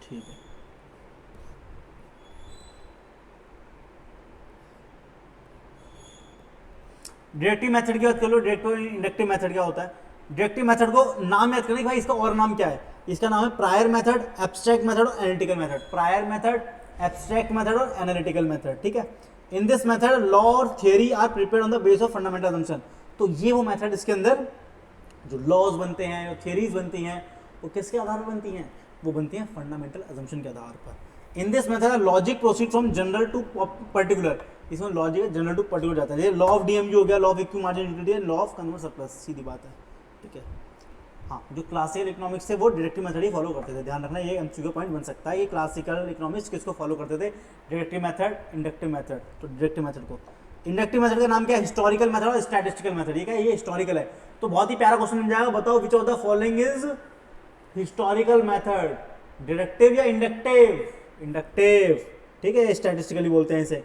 ठीक है। डायरेक्टिव मेथड की बात कर लो, डायरेक्टिव इंडक्टिव मेथड क्या होता है। डायरेक्टिव मेथड को नाम याद करने भाई, इसका और नाम क्या है, इसका नाम है प्रायर मेथड, एब्स्ट्रैक्ट मेथड और analytical method. Prior method, abstract method और एनालिटिकल मेथड, ठीक है। इन दिस मेथड लॉ और theory are prepared on the base of fundamental assumption. तो ये वो मेथड इसके अंदर जो लॉज बनते हैं, जो थियरीज बनती हैं, वो किसके आधार पर बनती हैं, वो बनती हैं फंडामेंटल असम्पशन के आधार पर। In this method logic proceed from general to particular. इसमें लॉजिक जनरल टू पर्टिकुलर जाता है। ये लॉ ऑफ डीएमयू हो गया, law of equity margin utility, law of converse surplus, सीधी बात है, ठीक है। हाँ, जो क्लासिकल इकोनॉमिक्स थे वो डायरेक्टिव मेथड ही फॉलो करते थे, ध्यान रखना, ये एमसीक्यू पॉइंट बन सकता है। ये क्लासिकल इकोनॉमिक्स किसको फॉलो करते थे, डायरेक्टिव मेथड, इंडक्टिव मेथड। तो डायरेक्टिव मेथड को, इंडक्टिव मेथड का नाम क्या है, हिस्टोरिकल मेथड और स्टैटिस्टिकल मेथड। ये क्या है, ये हिस्टोरिकल है। तो बहुत ही प्यारा क्वेश्चन बन जाएगा, बताओ which of the following is historical method, directive या इंडक्टिव। इंडक्टिव, ठीक है, स्टैटिस्टिकली बोलते हैं इसे।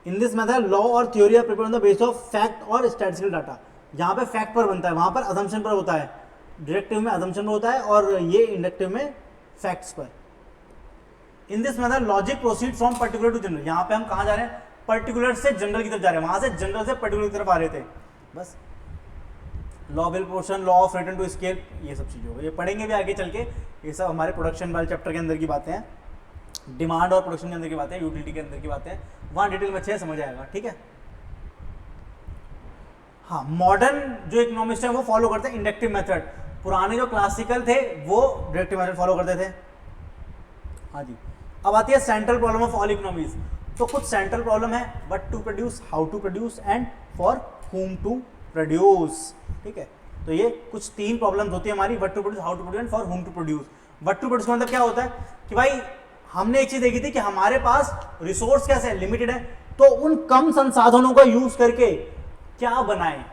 इन दिस मेथड लॉ और theory are prepared on the base of fact और स्टैटिस्टिकल डाटा। यहाँ पे फैक्ट पर बनता है, वहां पर असम्पशन पर होता है। डायरेक्टिव में असम्पशन पर होता है और ये इंडक्टिव में फैक्ट्स पर। In this method logic proceed from particular to general. यहाँ पे हम कहाँ जा रहे हैं, पर्टिकुलर से जनरल की तरफ जा रहे हैं, वहां से जनरल से पर्टिकुलर की तरफ आ रहे थे। बस law will portion, law of return to scale, ये सब चीज़ें हो, ये पढ़ेंगे भी आगे चल के। ये सब हमारे प्रोडक्शन वाले चैप्टर के अंदर की बातें हैं, डिमांड और प्रोडक्शन के अंदर की बातें, यूटिलिटी के अंदर की बातें, वहाँ डिटेल में अच्छे से समझ आएगा, ठीक है। हाँ, मॉडर्न जो इकोनॉमिस्ट है वो फॉलो करते हैं इंडक्टिव मेथड। पुराने जो क्लासिकल थे वो डायरेक्टिव मेथड फॉलो करते थे। हाँ जी, अब आती है central problem of all economies. तो कुछ सेंट्रल प्रॉब्लम है, what to produce, how to produce and for whom to produce, ठीक है। तो ये कुछ 3 प्रॉब्लम्स होती है हमारी, what to produce, how to produce and for whom to produce. What to produce का मतलब क्या होता है कि भाई हमने एक चीज देखी थी कि हमारे पास रिसोर्स कैसे है, लिमिटेड है, तो उन कम संसाधनों का यूज करके क्या बनाएं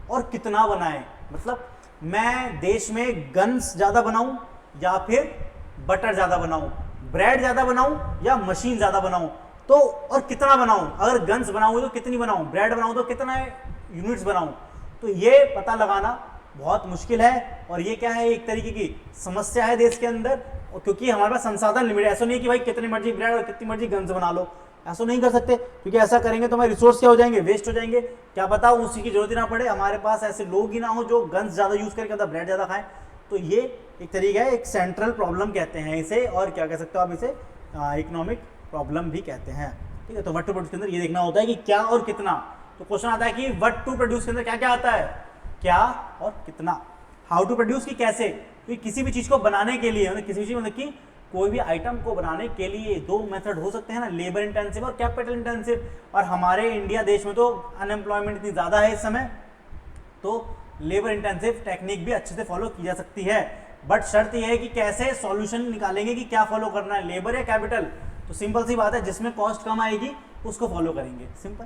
और कितना बनाएं। मतलब मैं देश में गन्स ज्यादा बनाऊं या फिर बटर ज्यादा बनाऊं, ब्रेड ज्यादा बनाऊं या मशीन ज्यादा बनाऊं, तो और कितना बनाऊं। अगर गन्स बनाऊं तो कितनी बनाऊं, ब्रेड बनाऊं तो कितना यूनिट्स बनाऊं। तो ये पता लगाना बहुत मुश्किल है, और ये क्या है, एक तरीके की समस्या है देश के अंदर, क्योंकि हमारे पास संसाधन लिमिटेड। ऐसा नहीं है कि भाई कितनी मर्जी ब्रेड और कितनी मर्जी गन्स बना लो, ऐसा नहीं कर सकते, क्योंकि ऐसा करेंगे तो हमारे रिसोर्स क्या हो जाएंगे, वेस्ट हो जाएंगे। क्या पता उसी की जरूरत ही ना पड़े, हमारे पास ऐसे लोग ही ना हो जो गन्स ज्यादा यूज करके ब्रेड ज्यादा खाएं। तो ये एक तरीका है, एक सेंट्रल प्रॉब्लम कहते हैं इसे, और क्या कह सकते हो आप इसे, इकोनॉमिक प्रॉब्लम भी कहते हैं। ठीक है, तो व्हाट टू प्रोड्यूस के अंदर ये देखना होता है कि क्या और कितना। तो क्वेश्चन आता है कि व्हाट टू प्रोड्यूस के अंदर क्या क्या आता है, क्या और कितना। हाउ टू प्रोड्यूस की कैसे, क्योंकि किसी भी चीज़ को बनाने के लिए, मतलब किसी भी चीज़ मतलब कि कोई भी आइटम को बनाने के लिए दो मेथड हो सकते हैं ना, लेबर इंटेंसिव और कैपिटल इंटेंसिव। और हमारे इंडिया देश में तो अनएम्प्लॉयमेंट इतनी ज़्यादा है इस समय, तो लेबर इंटेंसिव टेक्निक भी अच्छे से फॉलो की जा सकती है। बट शर्त यह है कि कैसे सॉल्यूशन निकालेंगे कि क्या फॉलो करना है, लेबर या कैपिटल। तो सिंपल सी बात है, जिसमें कॉस्ट कम आएगी उसको फॉलो करेंगे, सिंपल।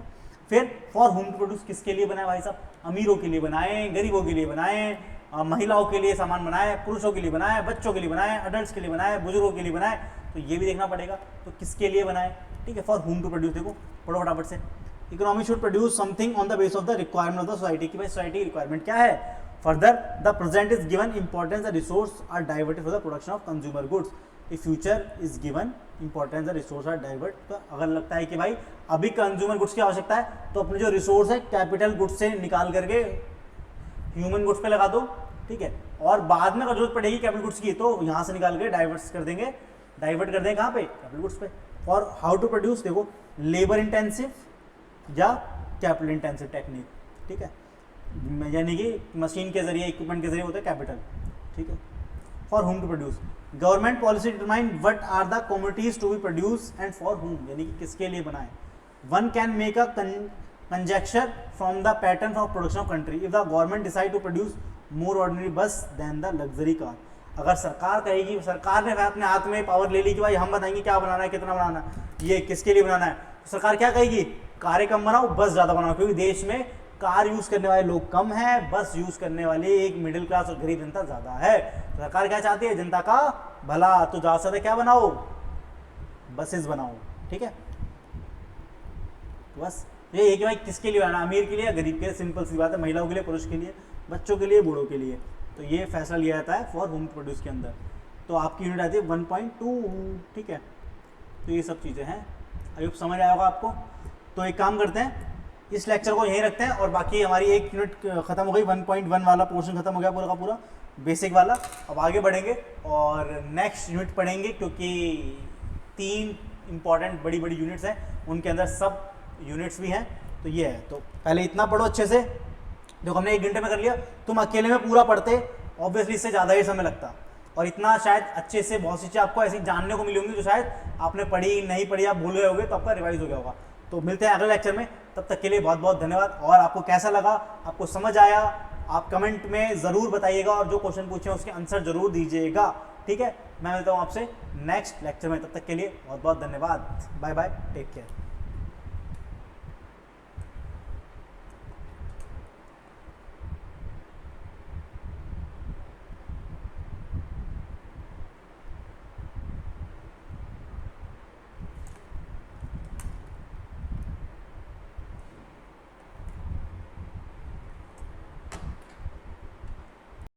फिर फॉर होम टू प्रोड्यूस किसके लिए बनाए भाई साहब, अमीरों के लिए बनाए, गरीबों के लिए बनाए, महिलाओं के लिए सामान बनाए, पुरुषों के लिए बनाए, बच्चों के लिए बनाए, अडल्ट के लिए बनाए, बुजुर्गों के लिए बनाए, तो ये भी देखना पड़ेगा तो किसके लिए बनाए। ठीक है, फॉर होम टू प्रोड्यूस, देखो पढ़ो फटाफट से। Economy should produce something on the base of the requirement of the society, की भाई सोसाइटी की रिक्वायरमेंट क्या है। Further the present is given importance the resource are diverted for the production of consumer goods, the future is given importance the resource are divert. तो अगर लगता है कि भाई अभी कंज्यूमर गुड्स की आवश्यकता है, तो अपने जो रिसोर्स है कैपिटल गुड्स से निकाल करके ह्यूमन गुड्स पे लगा दो। ठीक है, और बाद में अगर जरूरत पड़ेगी कैपिटल गुड्स की, तो यहाँ से निकाल के डाइवर्ट कर देंगे कहाँ पे, कैपिटल गुड्स पे। और हाउ टू प्रोड्यूस, देखो लेबर इंटेंसिव या कैपिटल इंटेंसिव टेक्निक। ठीक है, यानी कि मशीन के जरिए, इक्विपमेंट के जरिए होता है कैपिटल। ठीक है, for whom to produce government policy determine what are the commodities to be produce and for whom, यानी कि किसके लिए बनाए। One can make a conjecture from the pattern of production of country if the government decide to produce more ordinary bus than the luxury car। अगर सरकार कहेगी, सरकार ने अपने हाथ में पावर ले ली कि भाई हम बताएंगे क्या बनाना है, कितना बनाना है, ये किसके लिए बनाना है, तो सरकार क्या कहेगी, कारें कम बनाओ, बस ज़्यादा बनाओ, क्योंकि देश में कार यूज़ करने वाले लोग कम हैं, बस यूज़ करने वाले एक मिडिल क्लास और गरीब जनता ज़्यादा है। तो सरकार क्या चाहती है, जनता का भला, तो ज़्यादा से ज़्यादा क्या बनाओ, बसेस बनाओ। ठीक है, बस ये है कि भाई किसके लिए बनाना, अमीर के लिए या गरीब के लिए, सिंपल सी बात है, महिलाओं के लिए, पुरुष के लिए, बच्चों के लिए, बूढ़ों के लिए। तो ये फैसला लिया जाता है फॉर होम प्रोड्यूस के अंदर। तो आपकी यूनिट आती है 1.2। ठीक है, तो ये सब चीज़ें हैं, आई होप समझ आया होगा आपको। तो एक काम करते हैं, इस लेक्चर को यहीं रखते हैं, और बाकी हमारी एक यूनिट खत्म हो गई, 1.1 वाला पोर्शन खत्म हो गया पूरा का पूरा, बेसिक वाला। अब आगे बढ़ेंगे और नेक्स्ट यूनिट पढ़ेंगे, क्योंकि 3 इंपॉर्टेंट बड़ी बड़ी यूनिट्स हैं, उनके अंदर सब यूनिट्स भी हैं। तो ये है, तो पहले इतना पढ़ो अच्छे से, जो हमने 1 घंटे में कर लिया। तुम अकेले में पूरा पढ़ते ऑब्वियसली इससे ज़्यादा ही समय लगता, और इतना शायद अच्छे से बहुत सी चीज़ें आपको ऐसी जानने को मिली होंगी जो शायद आपने पढ़ी नहीं पढ़ी, आप भूल गए होंगे, तो आपका रिवाइज हो गया होगा। तो मिलते हैं अगले लेक्चर में, तब तक के लिए बहुत बहुत धन्यवाद। और आपको कैसा लगा, आपको समझ आया, आप कमेंट में ज़रूर बताइएगा, और जो क्वेश्चन पूछे उसके आंसर ज़रूर दीजिएगा। ठीक है, मैं मिलता हूँ आपसे नेक्स्ट लेक्चर में, तब तक के लिए बहुत बहुत धन्यवाद। Bye bye, take care.